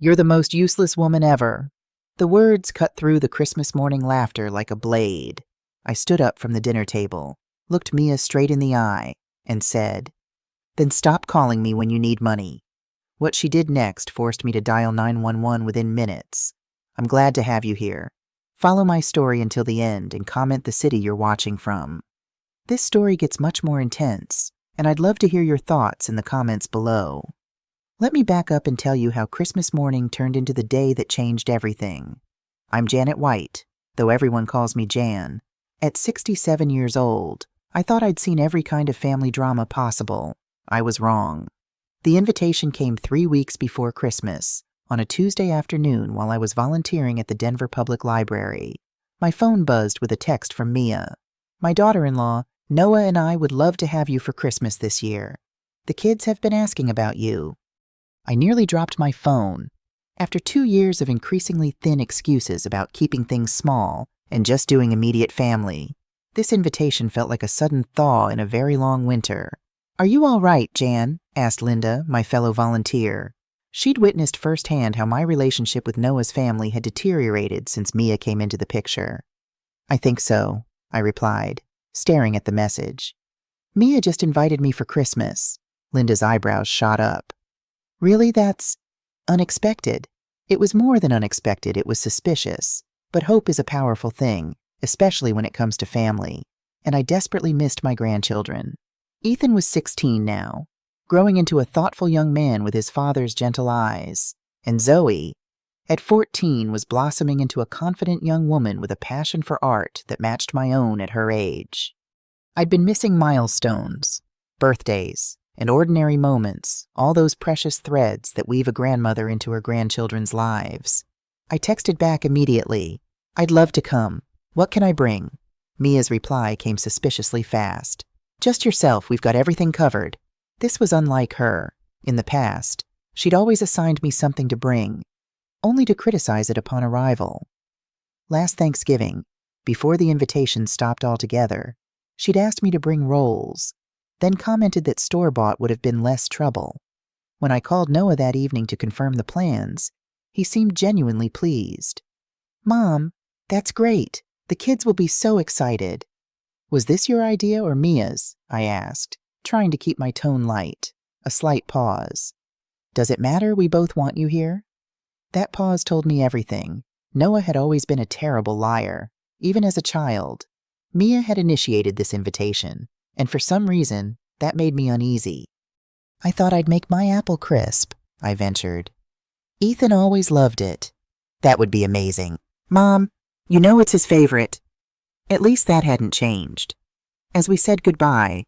You're the most useless woman ever." The words cut through the Christmas morning laughter like a blade. I stood up from the dinner table, looked Mia straight in the eye, and said, "Then stop calling me when you need money." What she did next forced me to dial 911 within minutes. I'm glad to have you here. Follow my story until the end and comment the city you're watching from. This story gets much more intense, and I'd love to hear your thoughts in the comments below. Let me back up and tell you how Christmas morning turned into the day that changed everything. I'm Janet White, though everyone calls me Jan. At 67 years old, I thought I'd seen every kind of family drama possible. I was wrong. The invitation came 3 weeks before Christmas, on a Tuesday afternoon while I was volunteering at the Denver Public Library. My phone buzzed with a text from Mia. "My daughter-in-law, Noah, and I would love to have you for Christmas this year. The kids have been asking about you." I nearly dropped my phone. After 2 years of increasingly thin excuses about keeping things small and just doing immediate family, this invitation felt like a sudden thaw in a very long winter. "Are you all right, Jan?" asked Linda, my fellow volunteer. She'd witnessed firsthand how my relationship with Noah's family had deteriorated since Mia came into the picture. "I think so," I replied, staring at the message. "Mia just invited me for Christmas." Linda's eyebrows shot up. "Really? That's unexpected." It was more than unexpected, it was suspicious. But hope is a powerful thing, especially when it comes to family, and I desperately missed my grandchildren. Ethan was 16 now, growing into a thoughtful young man with his father's gentle eyes, and Zoe, at 14, was blossoming into a confident young woman with a passion for art that matched my own at her age. I'd been missing milestones, birthdays, and ordinary moments, all those precious threads that weave a grandmother into her grandchildren's lives. I texted back immediately, "I'd love to come. What can I bring?" Mia's reply came suspiciously fast. "Just yourself, we've got everything covered." This was unlike her. In the past, she'd always assigned me something to bring, only to criticize it upon arrival. Last Thanksgiving, before the invitation stopped altogether, she'd asked me to bring rolls, then commented that store-bought would have been less trouble. When I called Noah that evening to confirm the plans, he seemed genuinely pleased. "Mom, that's great. The kids will be so excited." "Was this your idea or Mia's?" I asked, trying to keep my tone light. A slight pause. "Does it matter? We both want you here." That pause told me everything. Noah had always been a terrible liar, even as a child. Mia had initiated this invitation, and for some reason, that made me uneasy. "I thought I'd make my apple crisp," I ventured. "Ethan always loved it." "That would be amazing." "Mom, you know it's his favorite." At least that hadn't changed. As we said goodbye,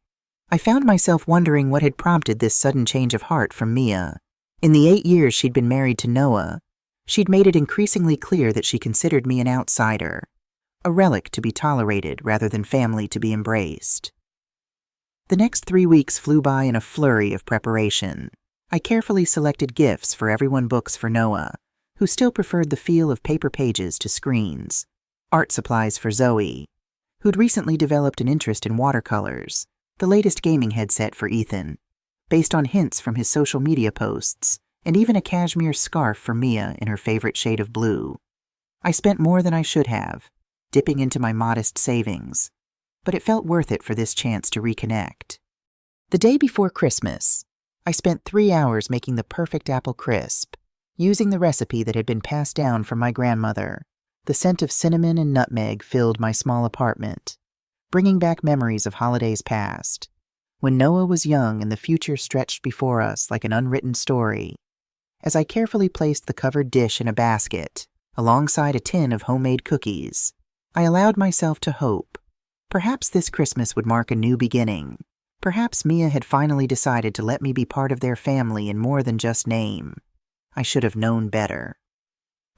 I found myself wondering what had prompted this sudden change of heart from Mia. In the 8 years she'd been married to Noah, she'd made it increasingly clear that she considered me an outsider, a relic to be tolerated rather than family to be embraced. The next 3 weeks flew by in a flurry of preparation. I carefully selected gifts for everyone, books for Noah, who still preferred the feel of paper pages to screens, art supplies for Zoe, who'd recently developed an interest in watercolors, the latest gaming headset for Ethan, based on hints from his social media posts, and even a cashmere scarf for Mia in her favorite shade of blue. I spent more than I should have, dipping into my modest savings, but it felt worth it for this chance to reconnect. The day before Christmas, I spent 3 hours making the perfect apple crisp, using the recipe that had been passed down from my grandmother. The scent of cinnamon and nutmeg filled my small apartment, bringing back memories of holidays past, when Noah was young and the future stretched before us like an unwritten story. As I carefully placed the covered dish in a basket, alongside a tin of homemade cookies, I allowed myself to hope. Perhaps this Christmas would mark a new beginning. Perhaps Mia had finally decided to let me be part of their family in more than just name. I should have known better.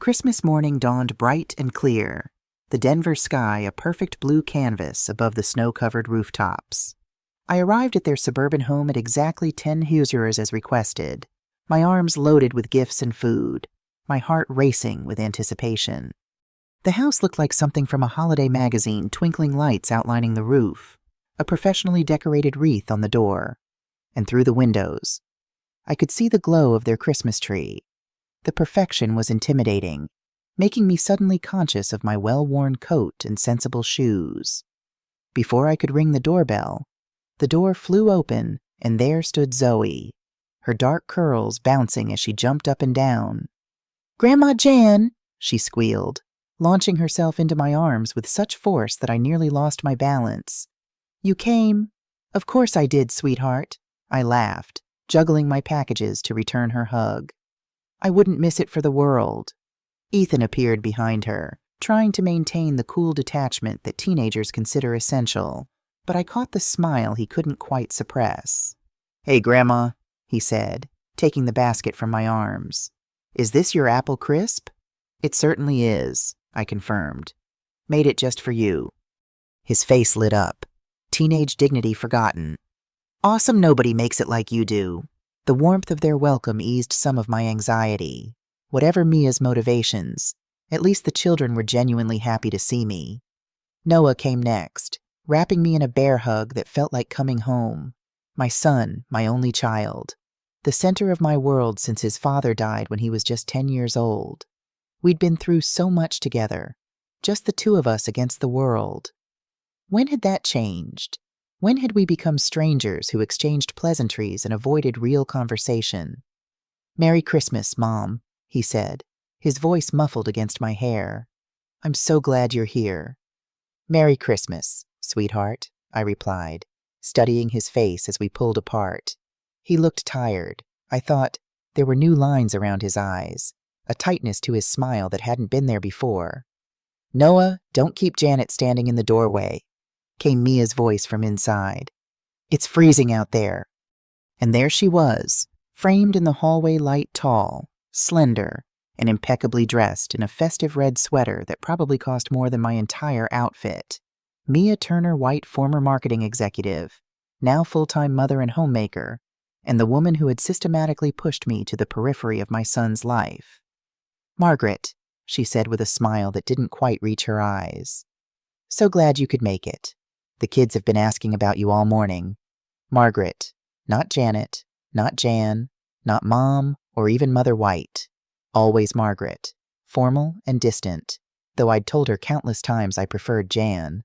Christmas morning dawned bright and clear, the Denver sky a perfect blue canvas above the snow-covered rooftops. I arrived at their suburban home at exactly 10 Hoosiers as requested, my arms loaded with gifts and food, my heart racing with anticipation. The house looked like something from a holiday magazine, twinkling lights outlining the roof, a professionally decorated wreath on the door, and through the windows, I could see the glow of their Christmas tree. The perfection was intimidating, making me suddenly conscious of my well-worn coat and sensible shoes. Before I could ring the doorbell, the door flew open, and there stood Zoe, her dark curls bouncing as she jumped up and down. "Grandma Jan," she squealed, launching herself into my arms with such force that I nearly lost my balance. "You came?" "Of course I did, sweetheart," I laughed, juggling my packages to return her hug. "I wouldn't miss it for the world." Ethan appeared behind her, trying to maintain the cool detachment that teenagers consider essential, but I caught the smile he couldn't quite suppress. "Hey, Grandma," he said, taking the basket from my arms. "Is this your apple crisp?" "It certainly is," I confirmed. "Made it just for you." His face lit up, teenage dignity forgotten. "Awesome, nobody makes it like you do." The warmth of their welcome eased some of my anxiety. Whatever Mia's motivations, at least the children were genuinely happy to see me. Noah came next, wrapping me in a bear hug that felt like coming home. My son, my only child. The center of my world since his father died when he was just 10 years old. We'd been through so much together, just the two of us against the world. When had that changed? When had we become strangers who exchanged pleasantries and avoided real conversation? "Merry Christmas, Mom," he said, his voice muffled against my hair. "I'm so glad you're here." "Merry Christmas, sweetheart," I replied, studying his face as we pulled apart. He looked tired. I thought there were new lines around his eyes, a tightness to his smile that hadn't been there before. "Noah, don't keep Janet standing in the doorway," came Mia's voice from inside. "It's freezing out there." And there she was, framed in the hallway light, tall, slender, and impeccably dressed in a festive red sweater that probably cost more than my entire outfit. Mia Turner White, former marketing executive, now full-time mother and homemaker, and the woman who had systematically pushed me to the periphery of my son's life. "Margaret," she said with a smile that didn't quite reach her eyes. "So glad you could make it. The kids have been asking about you all morning. Margaret, not Janet, not Jan, not Mom, or even Mother White. Always Margaret, formal and distant, though I'd told her countless times I preferred Jan.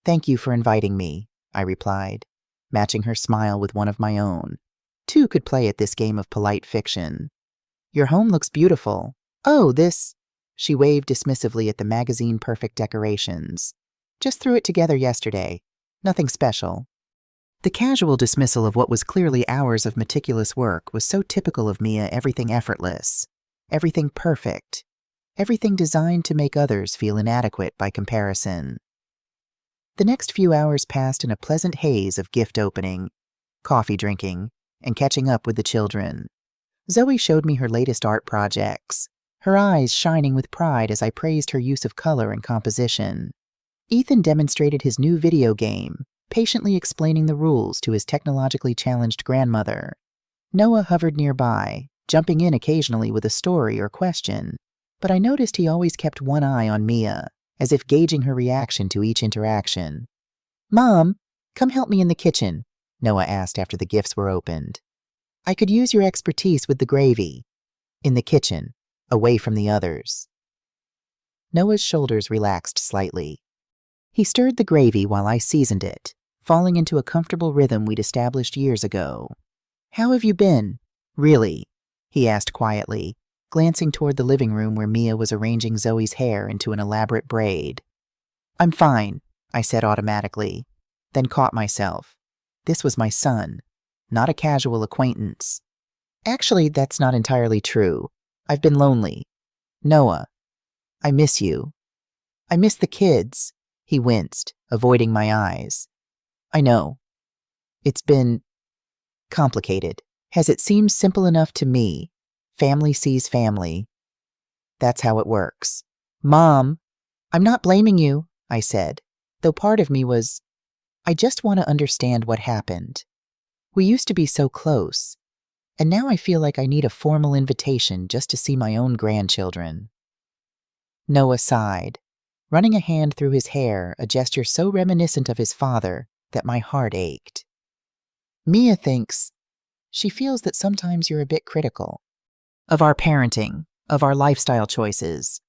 "Thank you for inviting me," I replied, matching her smile with one of my own. Two could play at this game of polite fiction. "Your home looks beautiful. Oh, this..." She waved dismissively at the magazine-perfect decorations. "Just threw it together yesterday. Nothing special." The casual dismissal of what was clearly hours of meticulous work was so typical of Mia. Everything effortless, everything perfect, everything designed to make others feel inadequate by comparison. The next few hours passed in a pleasant haze of gift opening, coffee drinking, and catching up with the children. Zoe showed me her latest art projects, her eyes shining with pride as I praised her use of color and composition. Ethan demonstrated his new video game, patiently explaining the rules to his technologically challenged grandmother. Noah hovered nearby, jumping in occasionally with a story or question, but I noticed he always kept one eye on Mia, as if gauging her reaction to each interaction. "Mom, come help me in the kitchen," Noah asked after the gifts were opened. "I could use your expertise with the gravy." In the kitchen, away from the others. Noah's shoulders relaxed slightly. He stirred the gravy while I seasoned it, falling into a comfortable rhythm we'd established years ago. "How have you been? Really?" he asked quietly, glancing toward the living room where Mia was arranging Zoe's hair into an elaborate braid. "I'm fine," I said automatically, then caught myself. This was my son, not a casual acquaintance. "Actually, that's not entirely true. I've been lonely. Noah, I miss you." "I miss the kids," he winced, avoiding my eyes. "I know. It's been complicated. Has it seemed simple enough to me? Family sees family. That's how it works." "Mom, I'm not blaming you," I said, though part of me was, I just want to understand what happened. We used to be so close, and now I feel like I need a formal invitation just to see my own grandchildren. Noah sighed, running a hand through his hair, a gesture so reminiscent of his father that my heart ached. "Mia thinks, she feels that sometimes you're a bit critical. Of our parenting, of our lifestyle choices.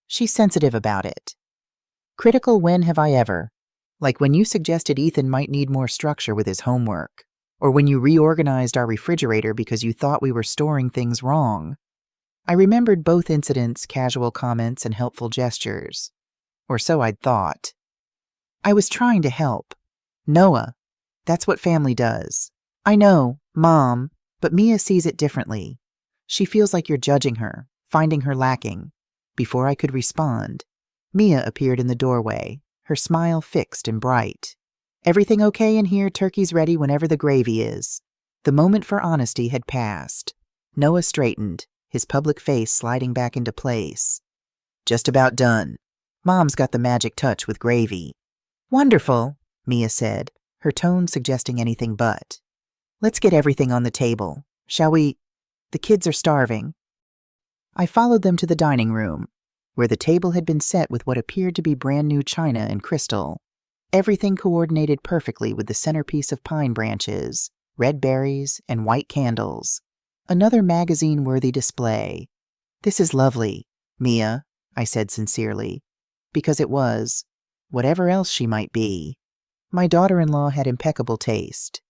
She's sensitive about it. Critical when have I ever? Like when you suggested Ethan might need more structure with his homework, or when you reorganized our refrigerator because you thought we were storing things wrong. I remembered both incidents, casual comments, and helpful gestures. Or so I'd thought. I was trying to help. Noah, that's what family does. I know, Mom, but Mia sees it differently. She feels like you're judging her, finding her lacking. Before I could respond, Mia appeared in the doorway, her smile fixed and bright. Everything okay in here? Turkey's ready whenever the gravy is. The moment for honesty had passed. Noah straightened, his public face sliding back into place. Just about done. Mom's got the magic touch with gravy. Wonderful, Mia said, her tone suggesting anything but. Let's get everything on the table, shall we? The kids are starving. I followed them to the dining room, where the table had been set with what appeared to be brand new china and crystal. Everything coordinated perfectly with the centerpiece of pine branches, red berries, and white candles. Another magazine-worthy display. This is lovely, Mia, I said sincerely, because it was, whatever else she might be. My daughter-in-law had impeccable taste.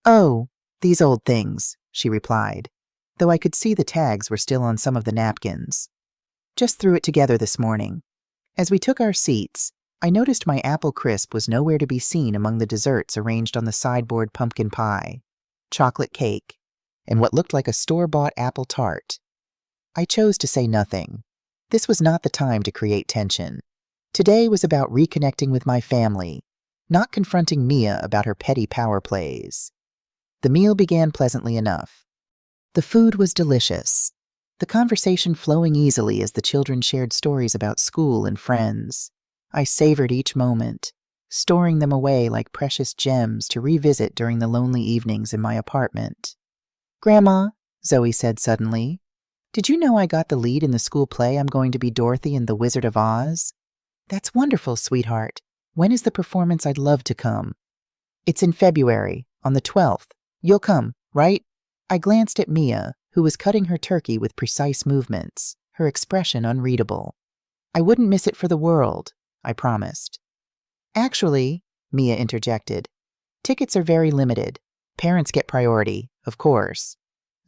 Oh, these old things, she replied, though I could see the tags were still on some of the napkins. Just threw it together this morning. As we took our seats, I noticed my apple crisp was nowhere to be seen among the desserts arranged on the sideboard: pumpkin pie, chocolate cake, and what looked like a store-bought apple tart. I chose to say nothing. This was not the time to create tension. Today was about reconnecting with my family, not confronting Mia about her petty power plays. The meal began pleasantly enough. The food was delicious, the conversation flowing easily as the children shared stories about school and friends. I savored each moment, storing them away like precious gems to revisit during the lonely evenings in my apartment. Grandma, Zoe said suddenly, did you know I got the lead in the school play I'm going to be Dorothy in The Wizard of Oz? That's wonderful, sweetheart. When is the performance? I'd love to come. It's in February, on the 12th. You'll come, right? I glanced at Mia, who was cutting her turkey with precise movements, her expression unreadable. I wouldn't miss it for the world, I promised. Actually, Mia interjected, tickets are very limited. Parents get priority, of course.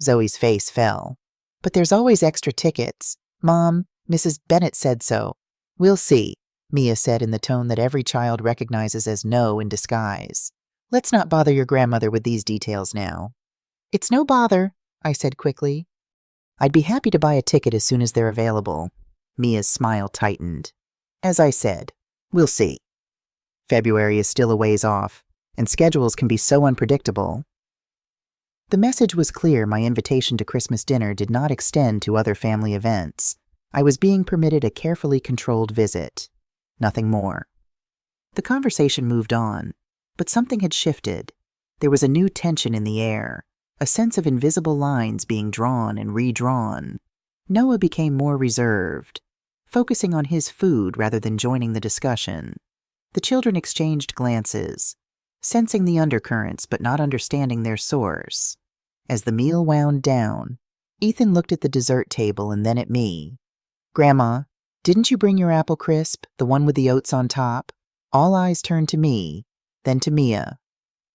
Zoe's face fell. But there's always extra tickets. Mom, Mrs. Bennett said so. We'll see, Mia said in the tone that every child recognizes as no in disguise. Let's not bother your grandmother with these details now. It's no bother, I said quickly. I'd be happy to buy a ticket as soon as they're available. Mia's smile tightened. As I said, we'll see. February is still a ways off, and schedules can be so unpredictable. The message was clear. My invitation to Christmas dinner did not extend to other family events. I was being permitted a carefully controlled visit. Nothing more. The conversation moved on, but something had shifted. There was a new tension in the air, a sense of invisible lines being drawn and redrawn. Noah became more reserved, focusing on his food rather than joining the discussion. The children exchanged glances, sensing the undercurrents but not understanding their source. As the meal wound down, Ethan looked at the dessert table and then at me. Grandma, didn't you bring your apple crisp, the one with the oats on top? All eyes turned to me, then to Mia.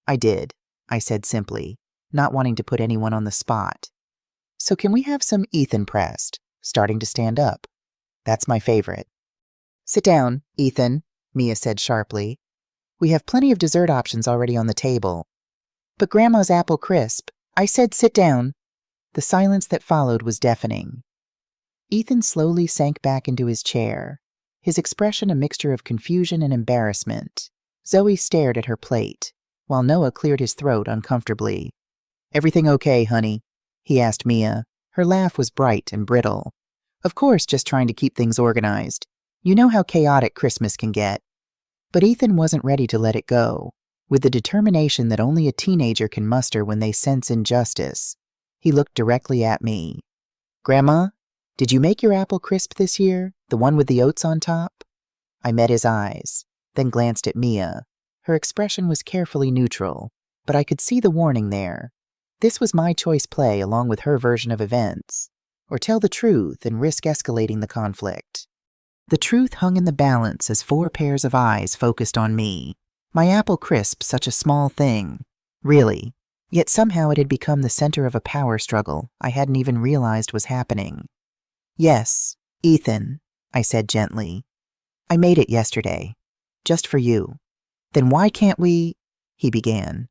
I did, I said simply, not wanting to put anyone on the spot. So can we have some? Ethan pressed, starting to stand up. That's my favorite. Sit down, Ethan, Mia said sharply. We have plenty of dessert options already on the table. But Grandma's apple crisp. I said sit down. The silence that followed was deafening. Ethan slowly sank back into his chair, his expression a mixture of confusion and embarrassment. Zoe stared at her plate, while Noah cleared his throat uncomfortably. Everything okay, honey? He asked Mia. Her laugh was bright and brittle. Of course, just trying to keep things organized. You know how chaotic Christmas can get. But Ethan wasn't ready to let it go. With the determination that only a teenager can muster when they sense injustice, he looked directly at me. Grandma, did you make your apple crisp this year, the one with the oats on top? I met his eyes, then glanced at Mia. Her expression was carefully neutral, but I could see the warning there. This was my choice play along with her version of events. or tell the truth and risk escalating the conflict? The truth hung in the balance as 4 pairs of eyes focused on me. My apple crisp, such a small thing. Really. Yet somehow it had become the center of a power struggle I hadn't even realized was happening. Yes, Ethan, I said gently. I made it yesterday. Just for you. Then why can't we? He began.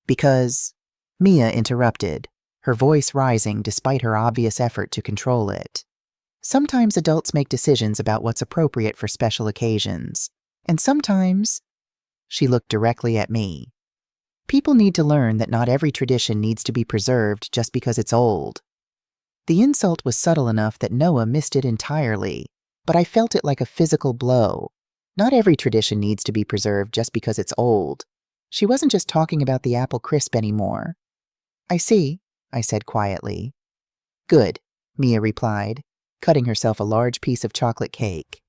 Because, Mia interrupted, her voice rising despite her obvious effort to control it. Sometimes adults make decisions about what's appropriate for special occasions, and sometimes, she looked directly at me, people need to learn that not every tradition needs to be preserved just because it's old. The insult was subtle enough that Noah missed it entirely, but I felt it like a physical blow. Not every tradition needs to be preserved just because it's old. She wasn't just talking about the apple crisp anymore. I see, I said quietly. Good, Mia replied, cutting herself a large piece of chocolate cake.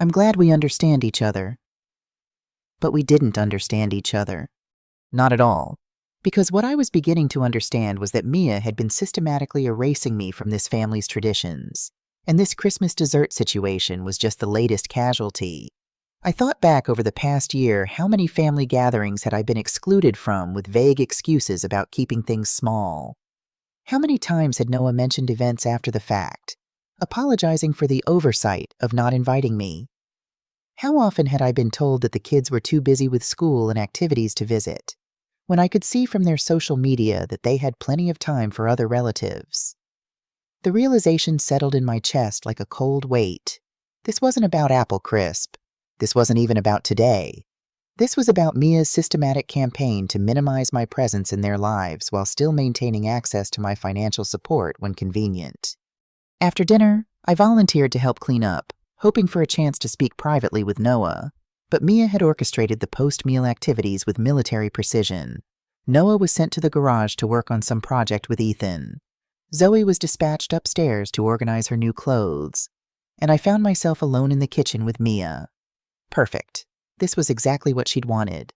I'm glad we understand each other. But we didn't understand each other. Not at all. Because what I was beginning to understand was that Mia had been systematically erasing me from this family's traditions, and this Christmas dessert situation was just the latest casualty. I thought back over the past year how many family gatherings had I been excluded from with vague excuses about keeping things small. How many times had Noah mentioned events after the fact, apologizing for the oversight of not inviting me? How often had I been told that the kids were too busy with school and activities to visit, when I could see from their social media that they had plenty of time for other relatives? The realization settled in my chest like a cold weight. This wasn't about apple crisp. This wasn't even about today. This was about Mia's systematic campaign to minimize my presence in their lives while still maintaining access to my financial support when convenient. After dinner, I volunteered to help clean up, hoping for a chance to speak privately with Noah, but Mia had orchestrated the post-meal activities with military precision. Noah was sent to the garage to work on some project with Ethan. Zoe was dispatched upstairs to organize her new clothes, and I found myself alone in the kitchen with Mia. Perfect. This was exactly what she'd wanted.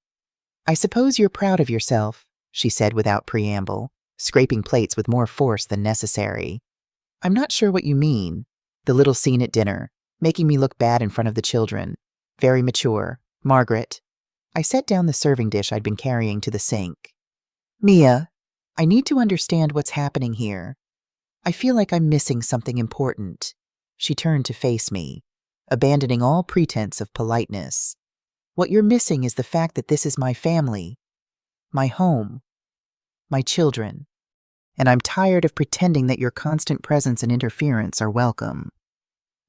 I suppose you're proud of yourself, she said without preamble, scraping plates with more force than necessary. I'm not sure what you mean. The little scene at dinner, making me look bad in front of the children. Very mature. Margaret. I set down the serving dish I'd been carrying to the sink. Mia, I need to understand what's happening here. I feel like I'm missing something important. She turned to face me, abandoning all pretense of politeness. What you're missing is the fact that this is my family, my home, my children, and I'm tired of pretending that your constant presence and interference are welcome.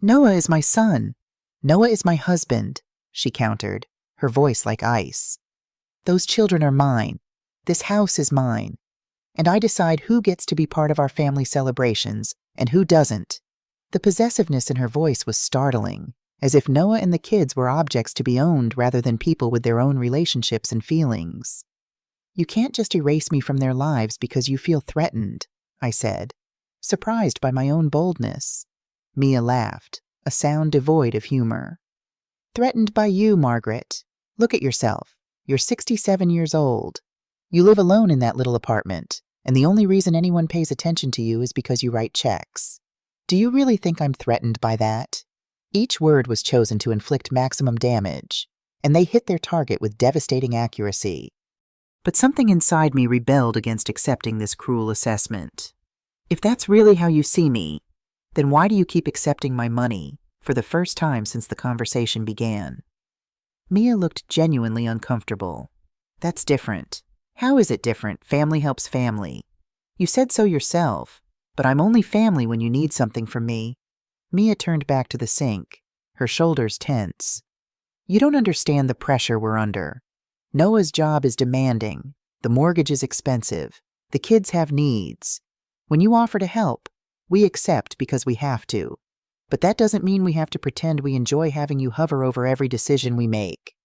Noah is my son. Noah is my husband, she countered, her voice like ice. Those children are mine. This house is mine. And I decide who gets to be part of our family celebrations and who doesn't. The possessiveness in her voice was startling, as if Noah and the kids were objects to be owned rather than people with their own relationships and feelings. You can't just erase me from their lives because you feel threatened, I said, surprised by my own boldness. Mia laughed, a sound devoid of humor. Threatened by you, Margaret. Look at yourself. You're 67 years old. You live alone in that little apartment, and the only reason anyone pays attention to you is because you write checks. Do you really think I'm threatened by that? Each word was chosen to inflict maximum damage, and they hit their target with devastating accuracy. But something inside me rebelled against accepting this cruel assessment. If that's really how you see me, then why do you keep accepting my money, for the first time since the conversation began? Mia looked genuinely uncomfortable. That's different. How is it different? Family helps family. You said so yourself, but I'm only family when you need something from me. Mia turned back to the sink, her shoulders tense. You don't understand the pressure we're under. Noah's job is demanding. The mortgage is expensive. The kids have needs. When you offer to help, we accept because we have to. But that doesn't mean we have to pretend we enjoy having you hover over every decision we make.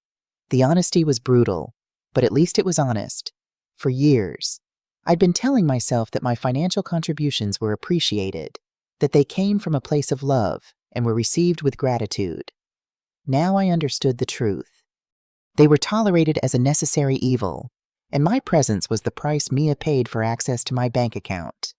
The honesty was brutal, but at least it was honest. For years, I'd been telling myself that my financial contributions were appreciated, that they came from a place of love and were received with gratitude. Now I understood the truth. They were tolerated as a necessary evil, and my presence was the price Mia paid for access to my bank account.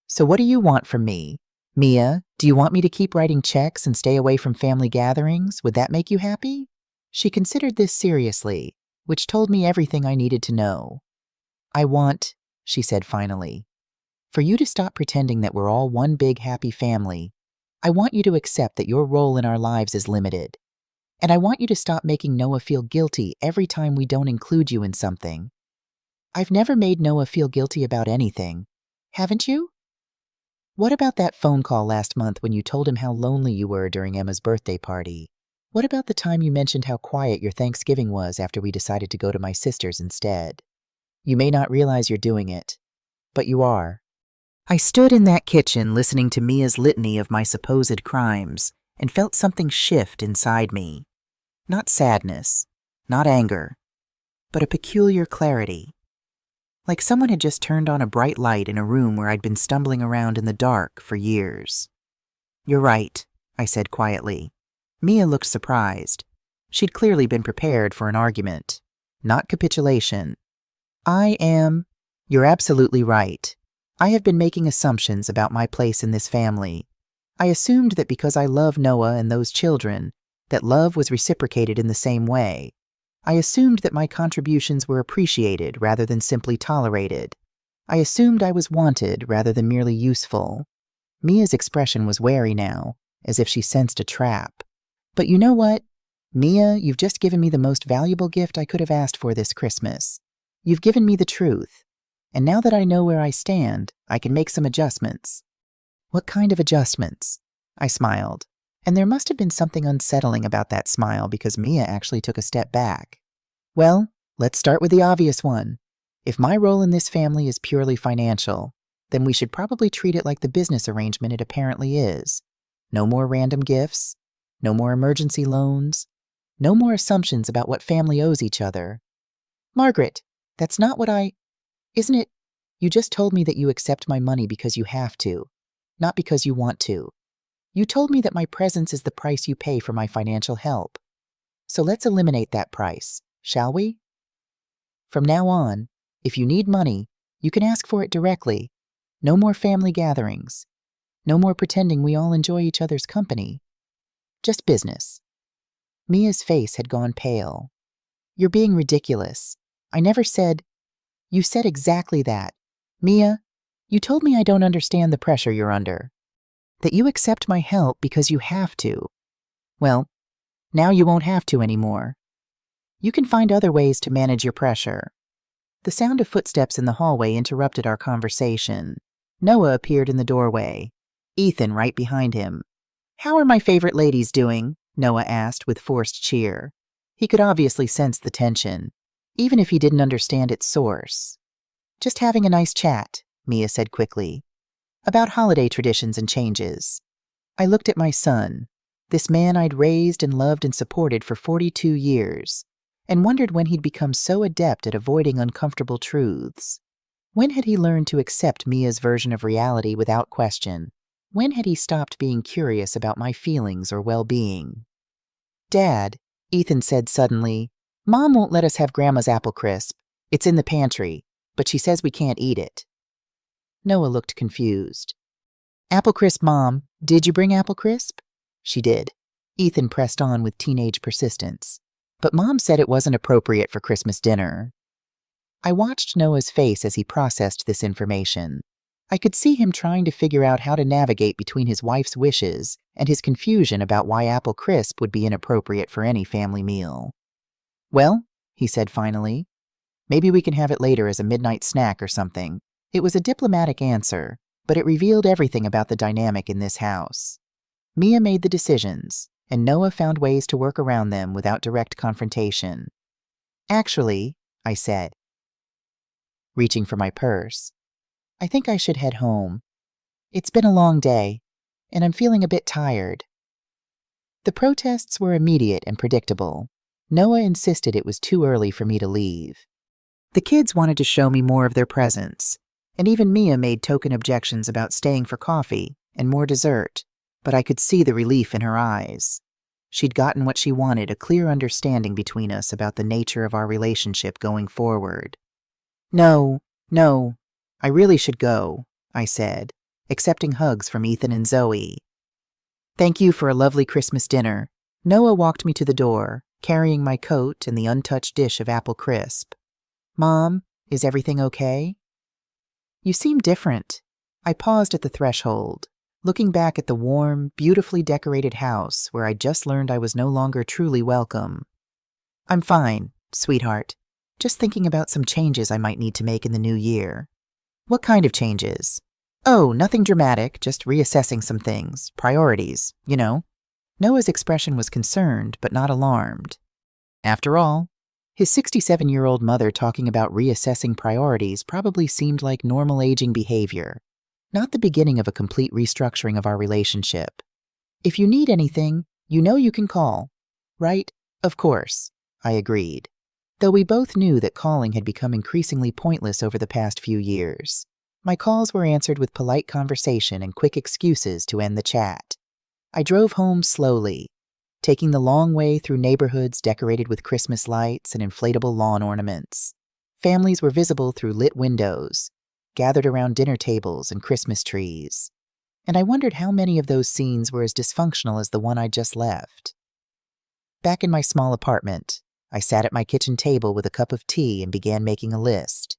So what do you want from me? Mia, do you want me to keep writing checks and stay away from family gatherings? Would that make you happy? She considered this seriously, which told me everything I needed to know. I want, she said finally, for you to stop pretending that we're all one big happy family. I want you to accept that your role in our lives is limited. And I want you to stop making Noah feel guilty every time we don't include you in something. I've never made Noah feel guilty about anything. Haven't you? What about that phone call last month when you told him how lonely you were during Emma's birthday party? What about the time you mentioned how quiet your Thanksgiving was after we decided to go to my sister's instead? You may not realize you're doing it, but you are. I stood in that kitchen listening to Mia's litany of my supposed crimes and felt something shift inside me. Not sadness, not anger, but a peculiar clarity. Like someone had just turned on a bright light in a room where I'd been stumbling around in the dark for years. You're right, I said quietly. Mia looked surprised. She'd clearly been prepared for an argument, not capitulation. You're absolutely right. I have been making assumptions about my place in this family. I assumed that because I love Noah and those children, that love was reciprocated in the same way. I assumed that my contributions were appreciated rather than simply tolerated. I assumed I was wanted rather than merely useful. Mia's expression was wary now, as if she sensed a trap. But you know what? Mia, you've just given me the most valuable gift I could have asked for this Christmas. You've given me the truth. And now that I know where I stand, I can make some adjustments. What kind of adjustments? I smiled. And there must have been something unsettling about that smile because Mia actually took a step back. Well, let's start with the obvious one. If my role in this family is purely financial, then we should probably treat it like the business arrangement it apparently is. No more random gifts, no more emergency loans, no more assumptions about what family owes each other. Margaret, that's not what Isn't it? You just told me that you accept my money because you have to, not because you want to. You told me that my presence is the price you pay for my financial help. So let's eliminate that price, shall we? From now on, if you need money, you can ask for it directly. No more family gatherings. No more pretending we all enjoy each other's company. Just business. Mia's face had gone pale. You're being ridiculous. I never said... You said exactly that. Mia, you told me I don't understand the pressure you're under. That you accept my help because you have to. Well, now you won't have to anymore. You can find other ways to manage your pressure. The sound of footsteps in the hallway interrupted our conversation. Noah appeared in the doorway, Ethan right behind him. How are my favorite ladies doing? Noah asked with forced cheer. He could obviously sense the tension, even if he didn't understand its source. Just having a nice chat, Mia said quickly. About holiday traditions and changes. I looked at my son, this man I'd raised and loved and supported for 42 years, and wondered when he'd become so adept at avoiding uncomfortable truths. When had he learned to accept Mia's version of reality without question? When had he stopped being curious about my feelings or well-being? Dad, Ethan said suddenly, Mom won't let us have Grandma's apple crisp. It's in the pantry, but she says we can't eat it. Noah looked confused. Apple crisp, Mom. Did you bring apple crisp? She did. Ethan pressed on with teenage persistence. But Mom said it wasn't appropriate for Christmas dinner. I watched Noah's face as he processed this information. I could see him trying to figure out how to navigate between his wife's wishes and his confusion about why apple crisp would be inappropriate for any family meal. Well, he said finally, maybe we can have it later as a midnight snack or something. It was a diplomatic answer, but it revealed everything about the dynamic in this house. Mia made the decisions, and Noah found ways to work around them without direct confrontation. Actually, I said, reaching for my purse, I think I should head home. It's been a long day, and I'm feeling a bit tired. The protests were immediate and predictable. Noah insisted it was too early for me to leave. The kids wanted to show me more of their presence, and even Mia made token objections about staying for coffee and more dessert, but I could see the relief in her eyes. She'd gotten what she wanted, a clear understanding between us about the nature of our relationship going forward. No, I really should go, I said. accepting hugs from Ethan and Zoe. Thank you for a lovely Christmas dinner. Noah walked me to the door, carrying my coat and the untouched dish of apple crisp. Mom, is everything okay? You seem different. I paused at the threshold, looking back at the warm, beautifully decorated house where I'd just learned I was no longer truly welcome. I'm fine, sweetheart. Just thinking about some changes I might need to make in the new year. What kind of changes? Oh, nothing dramatic, just reassessing some things. Priorities, you know. Noah's expression was concerned, but not alarmed. After all, his 67-year-old mother talking about reassessing priorities probably seemed like normal aging behavior, not the beginning of a complete restructuring of our relationship. If you need anything, you know you can call, right? Of course, I agreed, though we both knew that calling had become increasingly pointless over the past few years. My calls were answered with polite conversation and quick excuses to end the chat. I drove home slowly, taking the long way through neighborhoods decorated with Christmas lights and inflatable lawn ornaments. Families were visible through lit windows, gathered around dinner tables and Christmas trees. And I wondered how many of those scenes were as dysfunctional as the one I'd just left. Back in my small apartment, I sat at my kitchen table with a cup of tea and began making a list.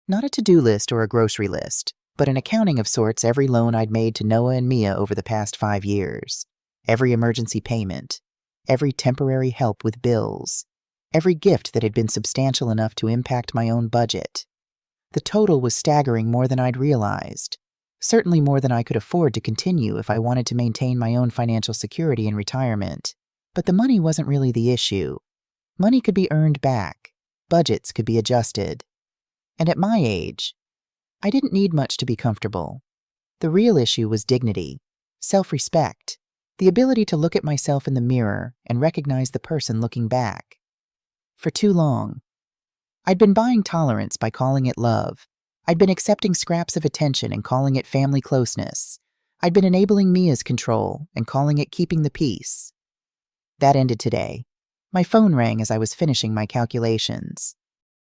Not a to-do list or a grocery list, but an accounting of sorts every loan I'd made to Noah and Mia over the past 5 years, every emergency payment, every temporary help with bills, every gift that had been substantial enough to impact my own budget. The total was staggering more than I'd realized, certainly more than I could afford to continue if I wanted to maintain my own financial security in retirement. But the money wasn't really the issue. Money could be earned back, budgets could be adjusted. And at my age, I didn't need much to be comfortable. The real issue was dignity, self-respect, the ability to look at myself in the mirror and recognize the person looking back. For too long, I'd been buying tolerance by calling it love. I'd been accepting scraps of attention and calling it family closeness. I'd been enabling Mia's control and calling it keeping the peace. That ended today. My phone rang as I was finishing my calculations.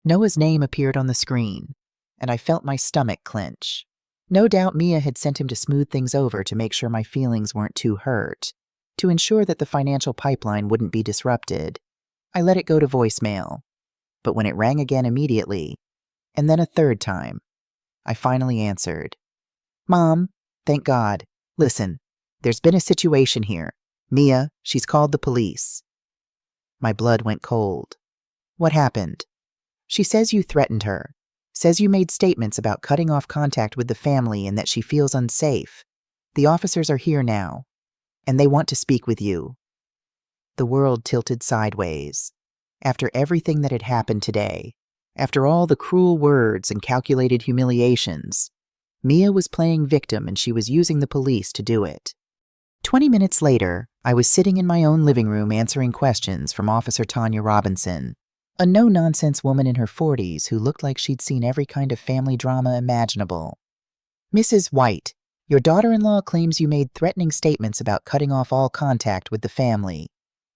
Noah's name appeared on the screen, and I felt my stomach clench. No doubt Mia had sent him to smooth things over to make sure my feelings weren't too hurt, to ensure that the financial pipeline wouldn't be disrupted. I let it go to voicemail, but when it rang again immediately, and then a third time, I finally answered. Mom, thank God. Listen, there's been a situation here. Mia, she's called the police. My blood went cold. What happened? She says you threatened her, says you made statements about cutting off contact with the family and that she feels unsafe. The officers are here now, and they want to speak with you. The world tilted sideways. After everything that had happened today, after all the cruel words and calculated humiliations, Mia was playing victim and she was using the police to do it. 20 minutes later, I was sitting in my own living room answering questions from Officer Tanya Robinson, a no-nonsense woman in her 40s who looked like she'd seen every kind of family drama imaginable. Mrs. White, your daughter-in-law claims you made threatening statements about cutting off all contact with the family,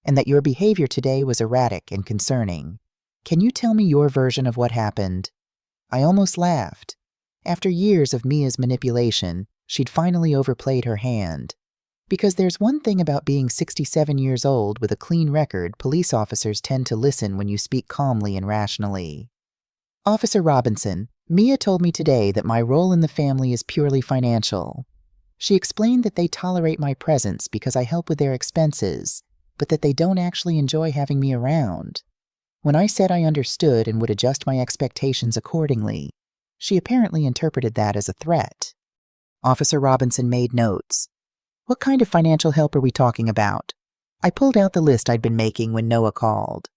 and that your behavior today was erratic and concerning. Can you tell me your version of what happened? I almost laughed. After years of Mia's manipulation, she'd finally overplayed her hand. Because there's one thing about being 67 years old with a clean record, police officers tend to listen when you speak calmly and rationally. Officer Robinson, Mia told me today that my role in the family is purely financial. She explained that they tolerate my presence because I help with their expenses, but that they don't actually enjoy having me around. When I said I understood and would adjust my expectations accordingly, she apparently interpreted that as a threat. Officer Robinson made notes. What kind of financial help are we talking about? I pulled out the list I'd been making when Noah called.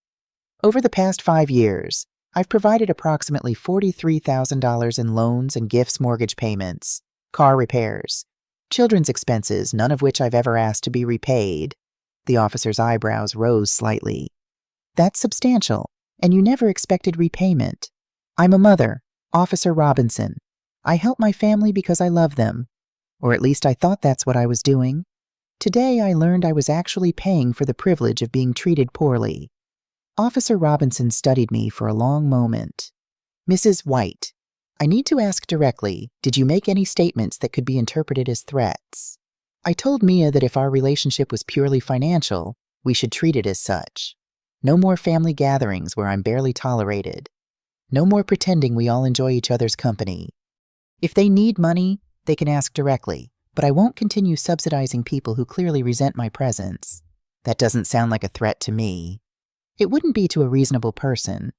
Over the past 5 years, I've provided approximately $43,000 in loans and gifts, mortgage payments, car repairs, children's expenses, none of which I've ever asked to be repaid. The officer's eyebrows rose slightly. That's substantial, and you never expected repayment. I'm a mother, Officer Robinson. I help my family because I love them. Or at least I thought that's what I was doing. Today I learned I was actually paying for the privilege of being treated poorly. Officer Robinson studied me for a long moment. Mrs. White, I need to ask directly, did you make any statements that could be interpreted as threats? I told Mia that if our relationship was purely financial, we should treat it as such. No more family gatherings where I'm barely tolerated. No more pretending we all enjoy each other's company. If they need money, they can ask directly, but I won't continue subsidizing people who clearly resent my presence. That doesn't sound like a threat to me. It wouldn't be to a reasonable person.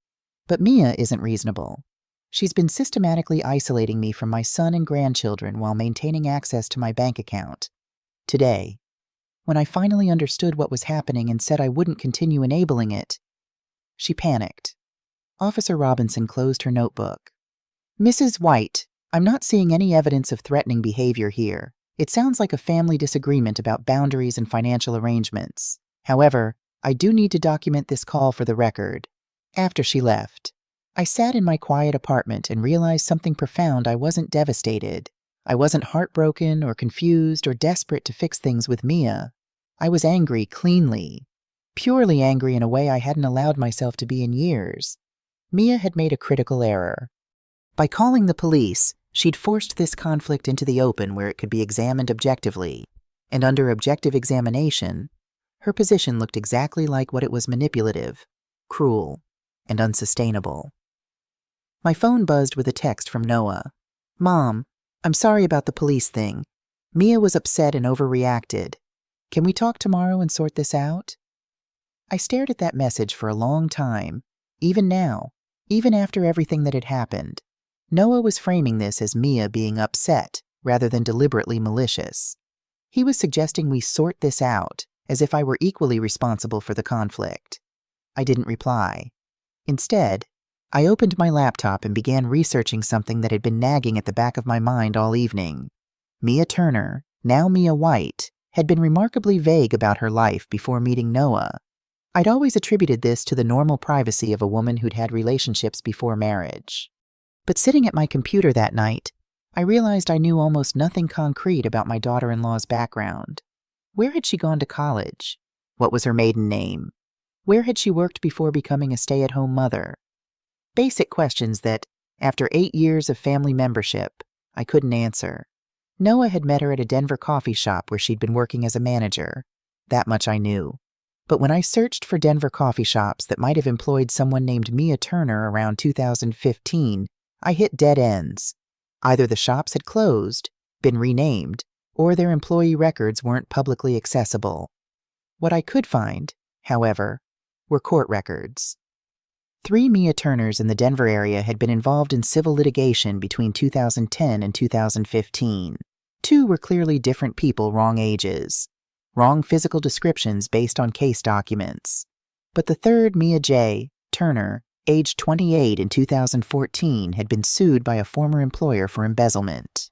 But Mia isn't reasonable. She's been systematically isolating me from my son and grandchildren while maintaining access to my bank account. Today, when I finally understood what was happening and said I wouldn't continue enabling it, she panicked. Officer Robinson closed her notebook. Mrs. White, I'm not seeing any evidence of threatening behavior here. It sounds like a family disagreement about boundaries and financial arrangements. However, I do need to document this call for the record. After she left, I sat in my quiet apartment and realized something profound. I wasn't devastated. I wasn't heartbroken or confused or desperate to fix things with Mia. I was angry cleanly, purely angry in a way I hadn't allowed myself to be in years. Mia had made a critical error. By calling the police, she'd forced this conflict into the open where it could be examined objectively, and under objective examination, her position looked exactly like what it was: manipulative, cruel, and unsustainable. My phone buzzed with a text from Noah. Mom, I'm sorry about the police thing. Mia was upset and overreacted. Can we talk tomorrow and sort this out? I stared at that message for a long time. Even now, even after everything that had happened, Noah was framing this as Mia being upset rather than deliberately malicious. He was suggesting we sort this out, as if I were equally responsible for the conflict. I didn't reply. Instead, I opened my laptop and began researching something that had been nagging at the back of my mind all evening. Mia Turner, now Mia White, had been remarkably vague about her life before meeting Noah. I'd always attributed this to the normal privacy of a woman who'd had relationships before marriage. But sitting at my computer that night, I realized I knew almost nothing concrete about my daughter-in-law's background. Where had she gone to college? What was her maiden name? Where had she worked before becoming a stay-at-home mother? Basic questions that, after 8 years of family membership, I couldn't answer. Noah had met her at a Denver coffee shop where she'd been working as a manager. That much I knew. But when I searched for Denver coffee shops that might have employed someone named Mia Turner around 2015, I hit dead ends. Either the shops had closed, been renamed, or their employee records weren't publicly accessible. What I could find, however, were court records. 3 Mia Turners in the Denver area had been involved in civil litigation between 2010 and 2015. 2 were clearly different people, wrong ages, wrong physical descriptions based on case documents. But the 3rd, Mia J. Turner, aged 28 in 2014, had been sued by a former employer for embezzlement.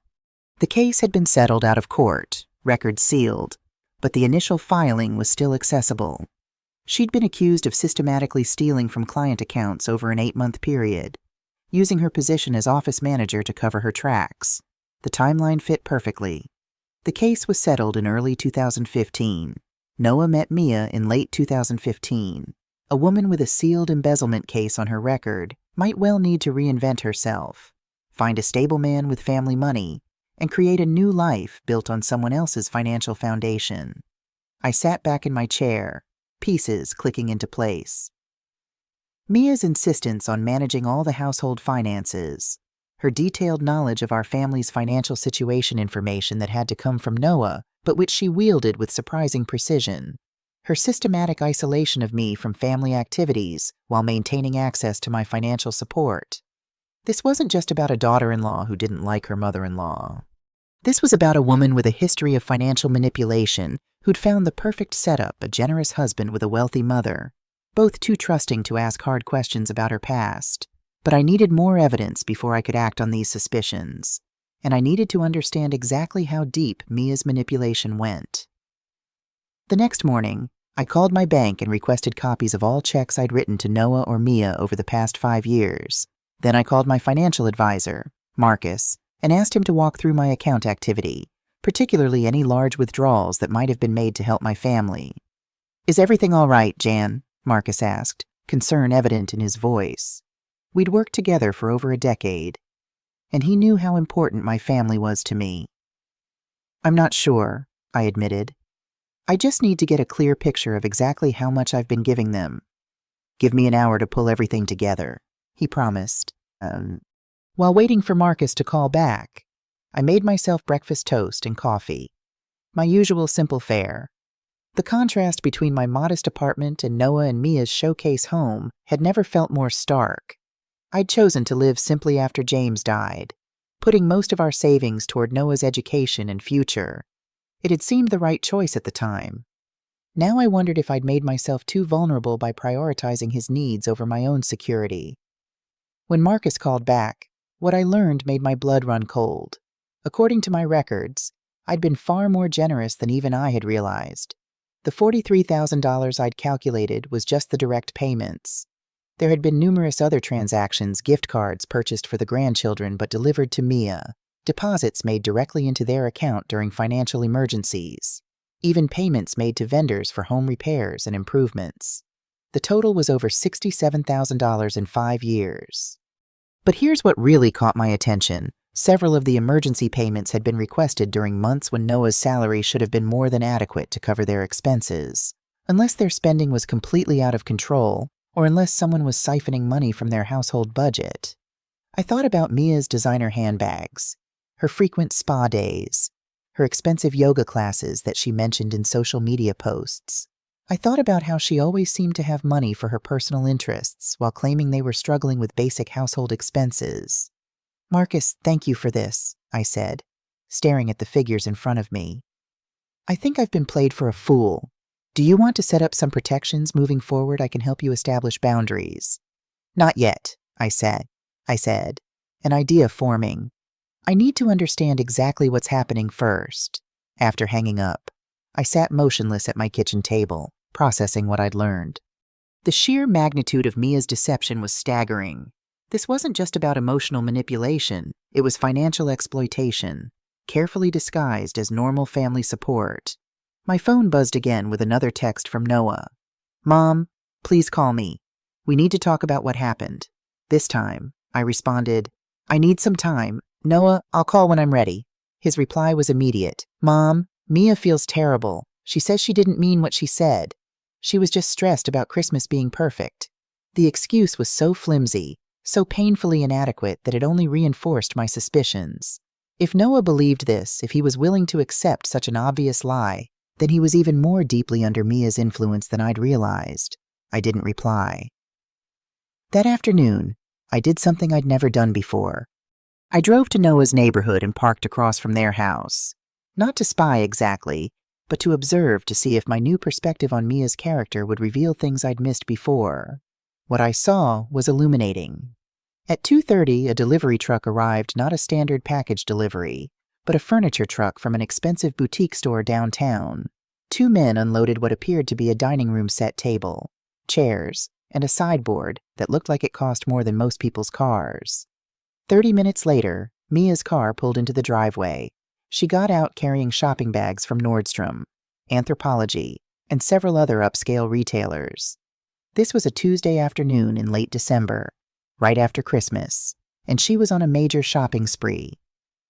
The case had been settled out of court, records sealed, but the initial filing was still accessible. She'd been accused of systematically stealing from client accounts over an 8-month period, using her position as office manager to cover her tracks. The timeline fit perfectly. The case was settled in early 2015. Noah met Mia in late 2015. A woman with a sealed embezzlement case on her record might well need to reinvent herself, find a stable man with family money, and create a new life built on someone else's financial foundation. I sat back in my chair, pieces clicking into place. Mia's insistence on managing all the household finances, her detailed knowledge of our family's financial situation information that had to come from Noah, but which she wielded with surprising precision, her systematic isolation of me from family activities while maintaining access to my financial support. This wasn't just about a daughter-in-law who didn't like her mother-in-law. This was about a woman with a history of financial manipulation who'd found the perfect setup: a generous husband with a wealthy mother, both too trusting to ask hard questions about her past. But I needed more evidence before I could act on these suspicions, and I needed to understand exactly how deep Mia's manipulation went. The next morning, I called my bank and requested copies of all checks I'd written to Noah or Mia over the past 5 years. Then I called my financial advisor, Marcus, and asked him to walk through my account activity, particularly any large withdrawals that might have been made to help my family. "Is everything all right, Jan?" Marcus asked, concern evident in his voice. We'd worked together for over a decade. and he knew how important my family was to me. I'm not sure, I admitted. I just need to get a clear picture of exactly how much I've been giving them. Give me an hour to pull everything together, he promised. While waiting for Marcus to call back, I made myself breakfast toast and coffee. My usual simple fare. The contrast between my modest apartment and Noah and Mia's showcase home had never felt more stark. I'd chosen to live simply after James died, putting most of our savings toward Noah's education and future. It had seemed the right choice at the time. Now I wondered if I'd made myself too vulnerable by prioritizing his needs over my own security. When Marcus called back, what I learned made my blood run cold. According to my records, I'd been far more generous than even I had realized. The $43,000 I'd calculated was just the direct payments. There had been numerous other transactions, gift cards purchased for the grandchildren but delivered to Mia, deposits made directly into their account during financial emergencies, even payments made to vendors for home repairs and improvements. The total was over $67,000 in 5 years. But here's what really caught my attention. Several of the emergency payments had been requested during months when Noah's salary should have been more than adequate to cover their expenses. Unless their spending was completely out of control, or unless someone was siphoning money from their household budget. I thought about Mia's designer handbags, her frequent spa days, her expensive yoga classes that she mentioned in social media posts. I thought about how she always seemed to have money for her personal interests while claiming they were struggling with basic household expenses. Marcus, thank you for this, I said, staring at the figures in front of me. I think I've been played for a fool. Do you want to set up some protections moving forward? I can help you establish boundaries. Not yet, I said, an idea forming. I need to understand exactly what's happening first. After hanging up, I sat motionless at my kitchen table, processing what I'd learned. The sheer magnitude of Mia's deception was staggering. This wasn't just about emotional manipulation, it was financial exploitation, carefully disguised as normal family support. My phone buzzed again with another text from Noah. Mom, please call me. We need to talk about what happened. This time, I responded, I need some time. Noah, I'll call when I'm ready. His reply was immediate. Mom, Mia feels terrible. She says she didn't mean what she said. She was just stressed about Christmas being perfect. The excuse was so flimsy, so painfully inadequate that it only reinforced my suspicions. If Noah believed this, if he was willing to accept such an obvious lie, then he was even more deeply under Mia's influence than I'd realized. I didn't reply. That afternoon, I did something I'd never done before. I drove to Noah's neighborhood and parked across from their house. Not to spy exactly, but to observe to see if my new perspective on Mia's character would reveal things I'd missed before. What I saw was illuminating. At 2:30, a delivery truck arrived, not a standard package delivery, but a furniture truck from an expensive boutique store downtown. 2 men unloaded what appeared to be a dining room set table, chairs, and a sideboard that looked like it cost more than most people's cars. 30 minutes later, Mia's car pulled into the driveway. She got out carrying shopping bags from Nordstrom, Anthropologie, and several other upscale retailers. This was a Tuesday afternoon in late December, right after Christmas, and she was on a major shopping spree.